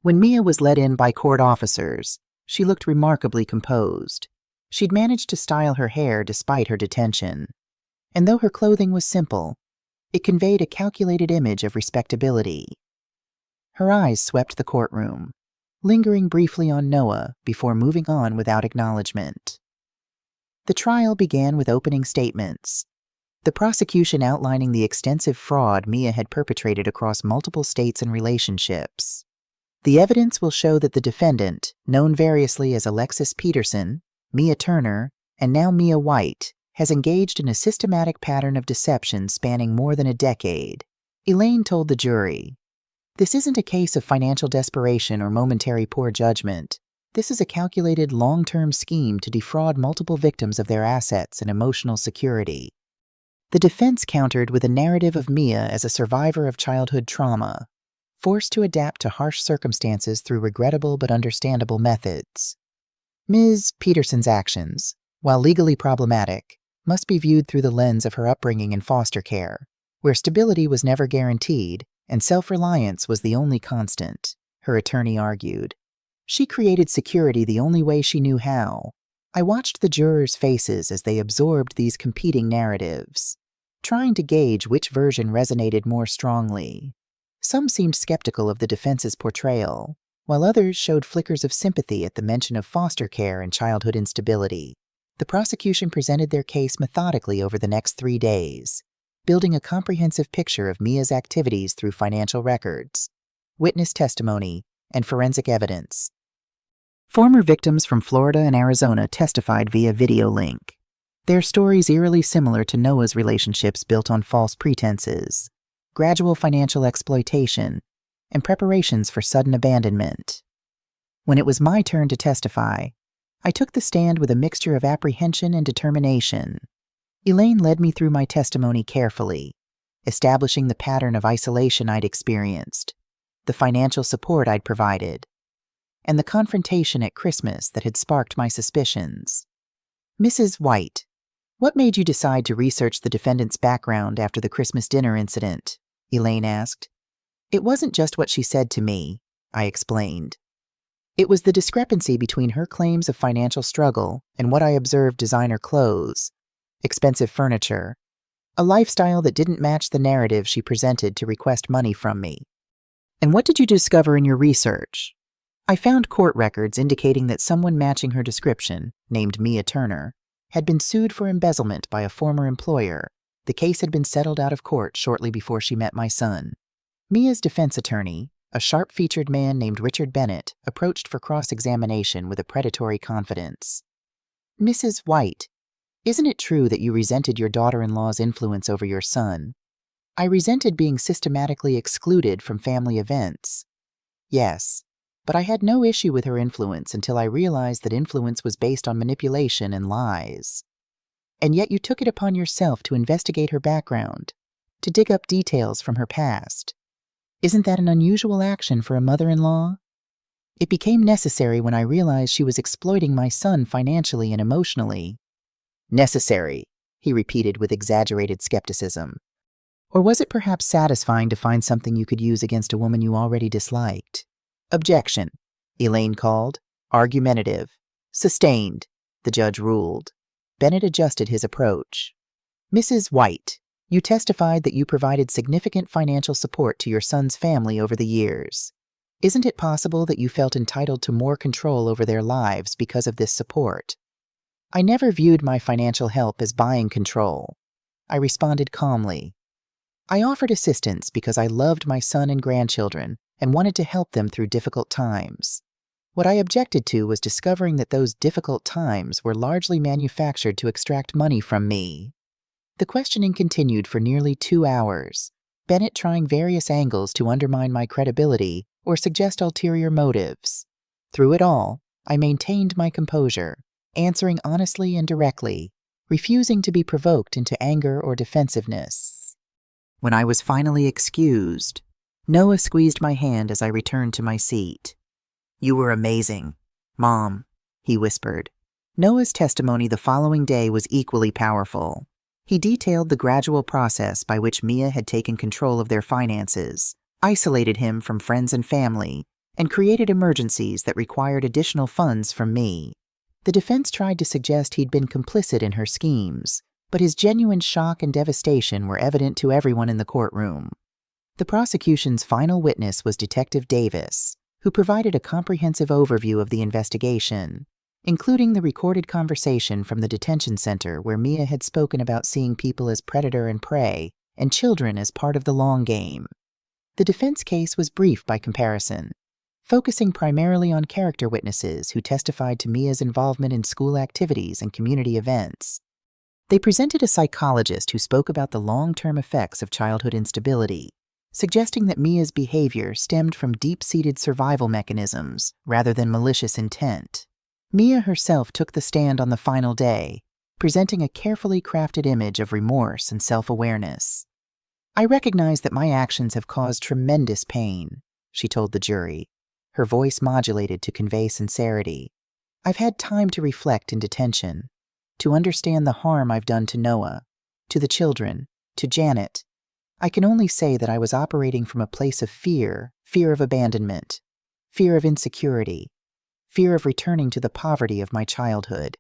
When Mia was led in by court officers, she looked remarkably composed. She'd managed to style her hair despite her detention, and though her clothing was simple, it conveyed a calculated image of respectability. Her eyes swept the courtroom, lingering briefly on Noah before moving on without acknowledgement. The trial began with opening statements, the prosecution outlining the extensive fraud Mia had perpetrated across multiple states and relationships. The evidence will show that the defendant, known variously as Alexis Peterson, Mia Turner, and now Mia White, has engaged in a systematic pattern of deception spanning more than a decade. Elaine told the jury, "This isn't a case of financial desperation or momentary poor judgment. This is a calculated long-term scheme to defraud multiple victims of their assets and emotional security." The defense countered with a narrative of Mia as a survivor of childhood trauma, forced to adapt to harsh circumstances through regrettable but understandable methods. Ms. Peterson's actions, while legally problematic, must be viewed through the lens of her upbringing in foster care, where stability was never guaranteed and self-reliance was the only constant, her attorney argued. She created security the only way she knew how. I watched the jurors' faces as they absorbed these competing narratives, trying to gauge which version resonated more strongly. Some seemed skeptical of the defense's portrayal, while others showed flickers of sympathy at the mention of foster care and childhood instability. The prosecution presented their case methodically over the next 3 days, building a comprehensive picture of Mia's activities through financial records, witness testimony, and forensic evidence. Former victims from Florida and Arizona testified via video link, their stories eerily similar to Noah's relationships built on false pretenses, gradual financial exploitation, and preparations for sudden abandonment. When it was my turn to testify, I took the stand with a mixture of apprehension and determination. Elaine led me through my testimony carefully, establishing the pattern of isolation I'd experienced, the financial support I'd provided, and the confrontation at Christmas that had sparked my suspicions. Mrs. White, what made you decide to research the defendant's background after the Christmas dinner incident? Elaine asked. It wasn't just what she said to me, I explained. It was the discrepancy between her claims of financial struggle and what I observed: designer clothes, expensive furniture, a lifestyle that didn't match the narrative she presented to request money from me. And what did you discover in your research? I found court records indicating that someone matching her description, named Mia Turner, had been sued for embezzlement by a former employer. The case had been settled out of court shortly before she met my son. Mia's defense attorney, a sharp-featured man named Richard Bennett, approached for cross-examination with a predatory confidence. Mrs. White, isn't it true that you resented your daughter-in-law's influence over your son? I resented being systematically excluded from family events. Yes, but I had no issue with her influence until I realized that influence was based on manipulation and lies. And yet you took it upon yourself to investigate her background, to dig up details from her past. Isn't that an unusual action for a mother-in-law? It became necessary when I realized she was exploiting my son financially and emotionally. Necessary, he repeated with exaggerated skepticism. Or was it perhaps satisfying to find something you could use against a woman you already disliked? Objection, Elaine called. Argumentative. Sustained, the judge ruled. Bennett adjusted his approach. Mrs. White, you testified that you provided significant financial support to your son's family over the years. Isn't it possible that you felt entitled to more control over their lives because of this support? I never viewed my financial help as buying control. I responded calmly. I offered assistance because I loved my son and grandchildren and wanted to help them through difficult times. What I objected to was discovering that those difficult times were largely manufactured to extract money from me. The questioning continued for nearly 2 hours, Bennett trying various angles to undermine my credibility or suggest ulterior motives. Through it all, I maintained my composure, answering honestly and directly, refusing to be provoked into anger or defensiveness. When I was finally excused, Noah squeezed my hand as I returned to my seat. You were amazing, Mom, he whispered. Noah's testimony the following day was equally powerful. He detailed the gradual process by which Mia had taken control of their finances, isolated him from friends and family, and created emergencies that required additional funds from me. The defense tried to suggest he'd been complicit in her schemes, but his genuine shock and devastation were evident to everyone in the courtroom. The prosecution's final witness was Detective Davis, who provided a comprehensive overview of the investigation, including the recorded conversation from the detention center where Mia had spoken about seeing people as predator and prey and children as part of the long game. The defense case was brief by comparison, focusing primarily on character witnesses who testified to Mia's involvement in school activities and community events. They presented a psychologist who spoke about the long-term effects of childhood instability, suggesting that Mia's behavior stemmed from deep-seated survival mechanisms rather than malicious intent. Mia herself took the stand on the final day, presenting a carefully crafted image of remorse and self-awareness. I recognize that my actions have caused tremendous pain, she told the jury, her voice modulated to convey sincerity. I've had time to reflect in detention, to understand the harm I've done to Noah, to the children, to Janet. I can only say that I was operating from a place of fear of abandonment, fear of insecurity, fear of returning to the poverty of my childhood.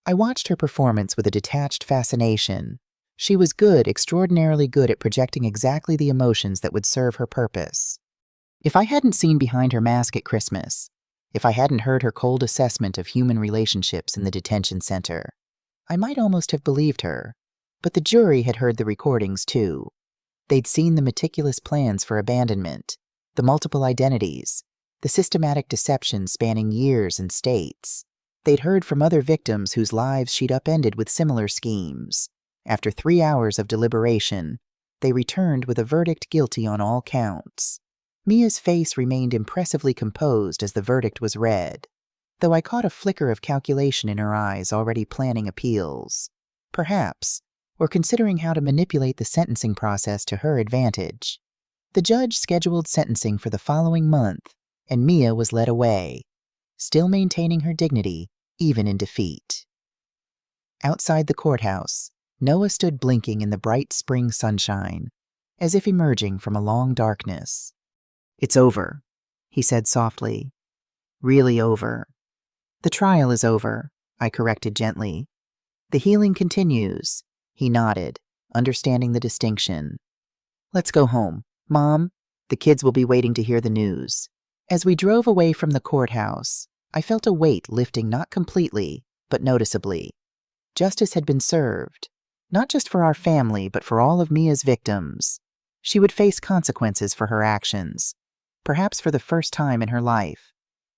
I watched her performance with a detached fascination. She was good, extraordinarily good at projecting exactly the emotions that would serve her purpose. If I hadn't seen behind her mask at Christmas, if I hadn't heard her cold assessment of human relationships in the detention center, I might almost have believed her. But the jury had heard the recordings too. They'd seen the meticulous plans for abandonment, the multiple identities, the systematic deception spanning years and states. They'd heard from other victims whose lives she'd upended with similar schemes. After 3 hours of deliberation, they returned with a verdict guilty on all counts. Mia's face remained impressively composed as the verdict was read, though I caught a flicker of calculation in her eyes already planning appeals. Perhaps, or considering how to manipulate the sentencing process to her advantage. The judge scheduled sentencing for the following month, and Mia was led away, still maintaining her dignity even in defeat. Outside the courthouse, Noah stood blinking in the bright spring sunshine, as if emerging from a long darkness. "It's over," he said softly. "Really over." "The trial is over," I corrected gently. "The healing continues," he nodded, understanding the distinction. "Let's go home. Mom, the kids will be waiting to hear the news." As we drove away from the courthouse, I felt a weight lifting not completely, but noticeably. Justice had been served, not just for our family, but for all of Mia's victims. She would face consequences for her actions, perhaps for the first time in her life.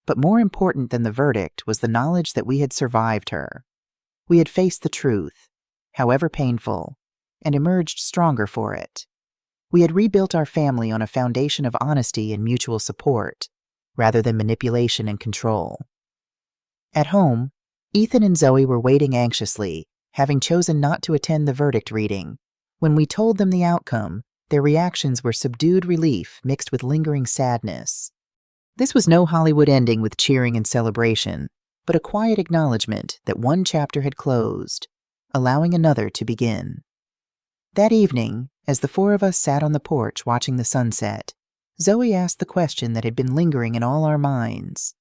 But more important than the verdict was the knowledge that we had survived her. We had faced the truth, however painful, and emerged stronger for it. We had rebuilt our family on a foundation of honesty and mutual support, rather than manipulation and control. At home, Ethan and Zoe were waiting anxiously, having chosen not to attend the verdict reading. When we told them the outcome, their reactions were subdued relief mixed with lingering sadness. This was no Hollywood ending with cheering and celebration, but a quiet acknowledgement that one chapter had closed, allowing another to begin. That evening, as the four of us sat on the porch watching the sunset, Zoe asked the question that had been lingering in all our minds.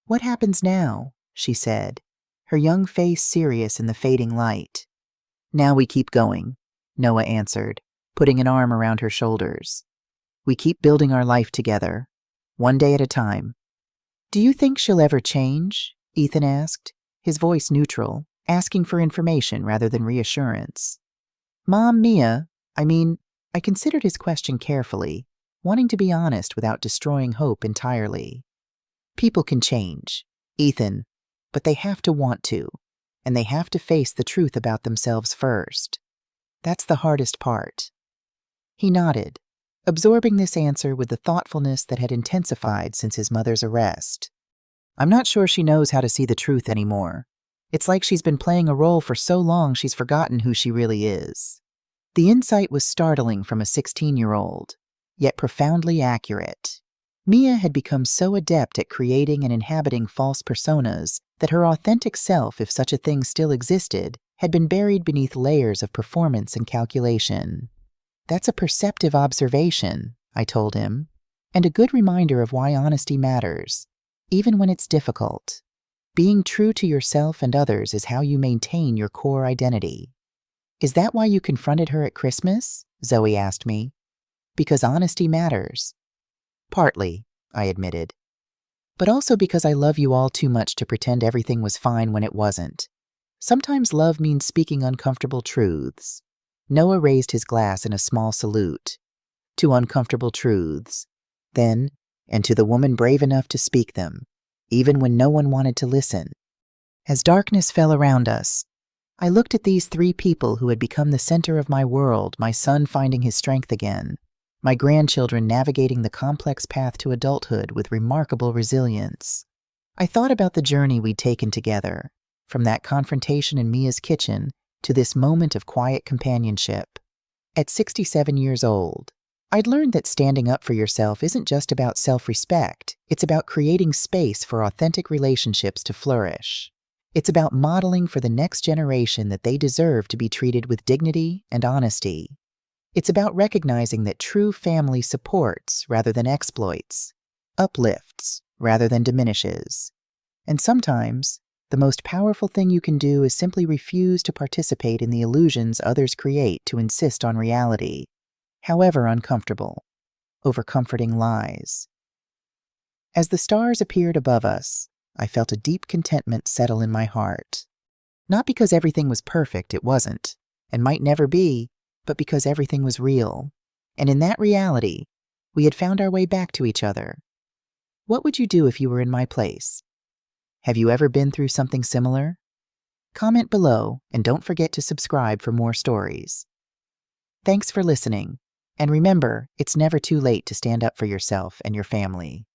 "What happens now?" she said, her young face serious in the fading light. "Now we keep going," Noah answered, putting an arm around her shoulders. "We keep building our life together, one day at a time." "Do you think she'll ever change?" Ethan asked, his voice neutral, asking for information rather than reassurance. "Mom, Mia, I considered his question carefully, wanting to be honest without destroying hope entirely. People can change, Ethan, but they have to want to, and they have to face the truth about themselves first. That's the hardest part." He nodded, absorbing this answer with the thoughtfulness that had intensified since his mother's arrest. "I'm not sure she knows how to see the truth anymore. It's like she's been playing a role for so long she's forgotten who she really is." The insight was startling from a 16-year-old, yet profoundly accurate. Mia had become so adept at creating and inhabiting false personas that her authentic self, if such a thing still existed, had been buried beneath layers of performance and calculation. "That's a perceptive observation," I told him, "and a good reminder of why honesty matters, even when it's difficult. Being true to yourself and others is how you maintain your core identity." "Is that why you confronted her at Christmas?" Zoe asked me. "Because honesty matters." "Partly," I admitted. "But also because I love you all too much to pretend everything was fine when it wasn't. Sometimes love means speaking uncomfortable truths." Noah raised his glass in a small salute. "To uncomfortable truths. Then, and to the woman brave enough to speak them, even when no one wanted to listen." As darkness fell around us, I looked at these three people who had become the center of my world, my son finding his strength again, my grandchildren navigating the complex path to adulthood with remarkable resilience. I thought about the journey we'd taken together, from that confrontation in Mia's kitchen to this moment of quiet companionship. At 67 years old, I'd learned that standing up for yourself isn't just about self-respect, it's about creating space for authentic relationships to flourish. It's about modeling for the next generation that they deserve to be treated with dignity and honesty. It's about recognizing that true family supports rather than exploits, uplifts rather than diminishes. And sometimes, the most powerful thing you can do is simply refuse to participate in the illusions others create to insist on reality, however uncomfortable, over comforting lies. As the stars appeared above us, I felt a deep contentment settle in my heart. Not because everything was perfect, it wasn't, and might never be, but because everything was real. And in that reality, we had found our way back to each other. What would you do if you were in my place? Have you ever been through something similar? Comment below, and don't forget to subscribe for more stories. Thanks for listening, and remember, it's never too late to stand up for yourself and your family.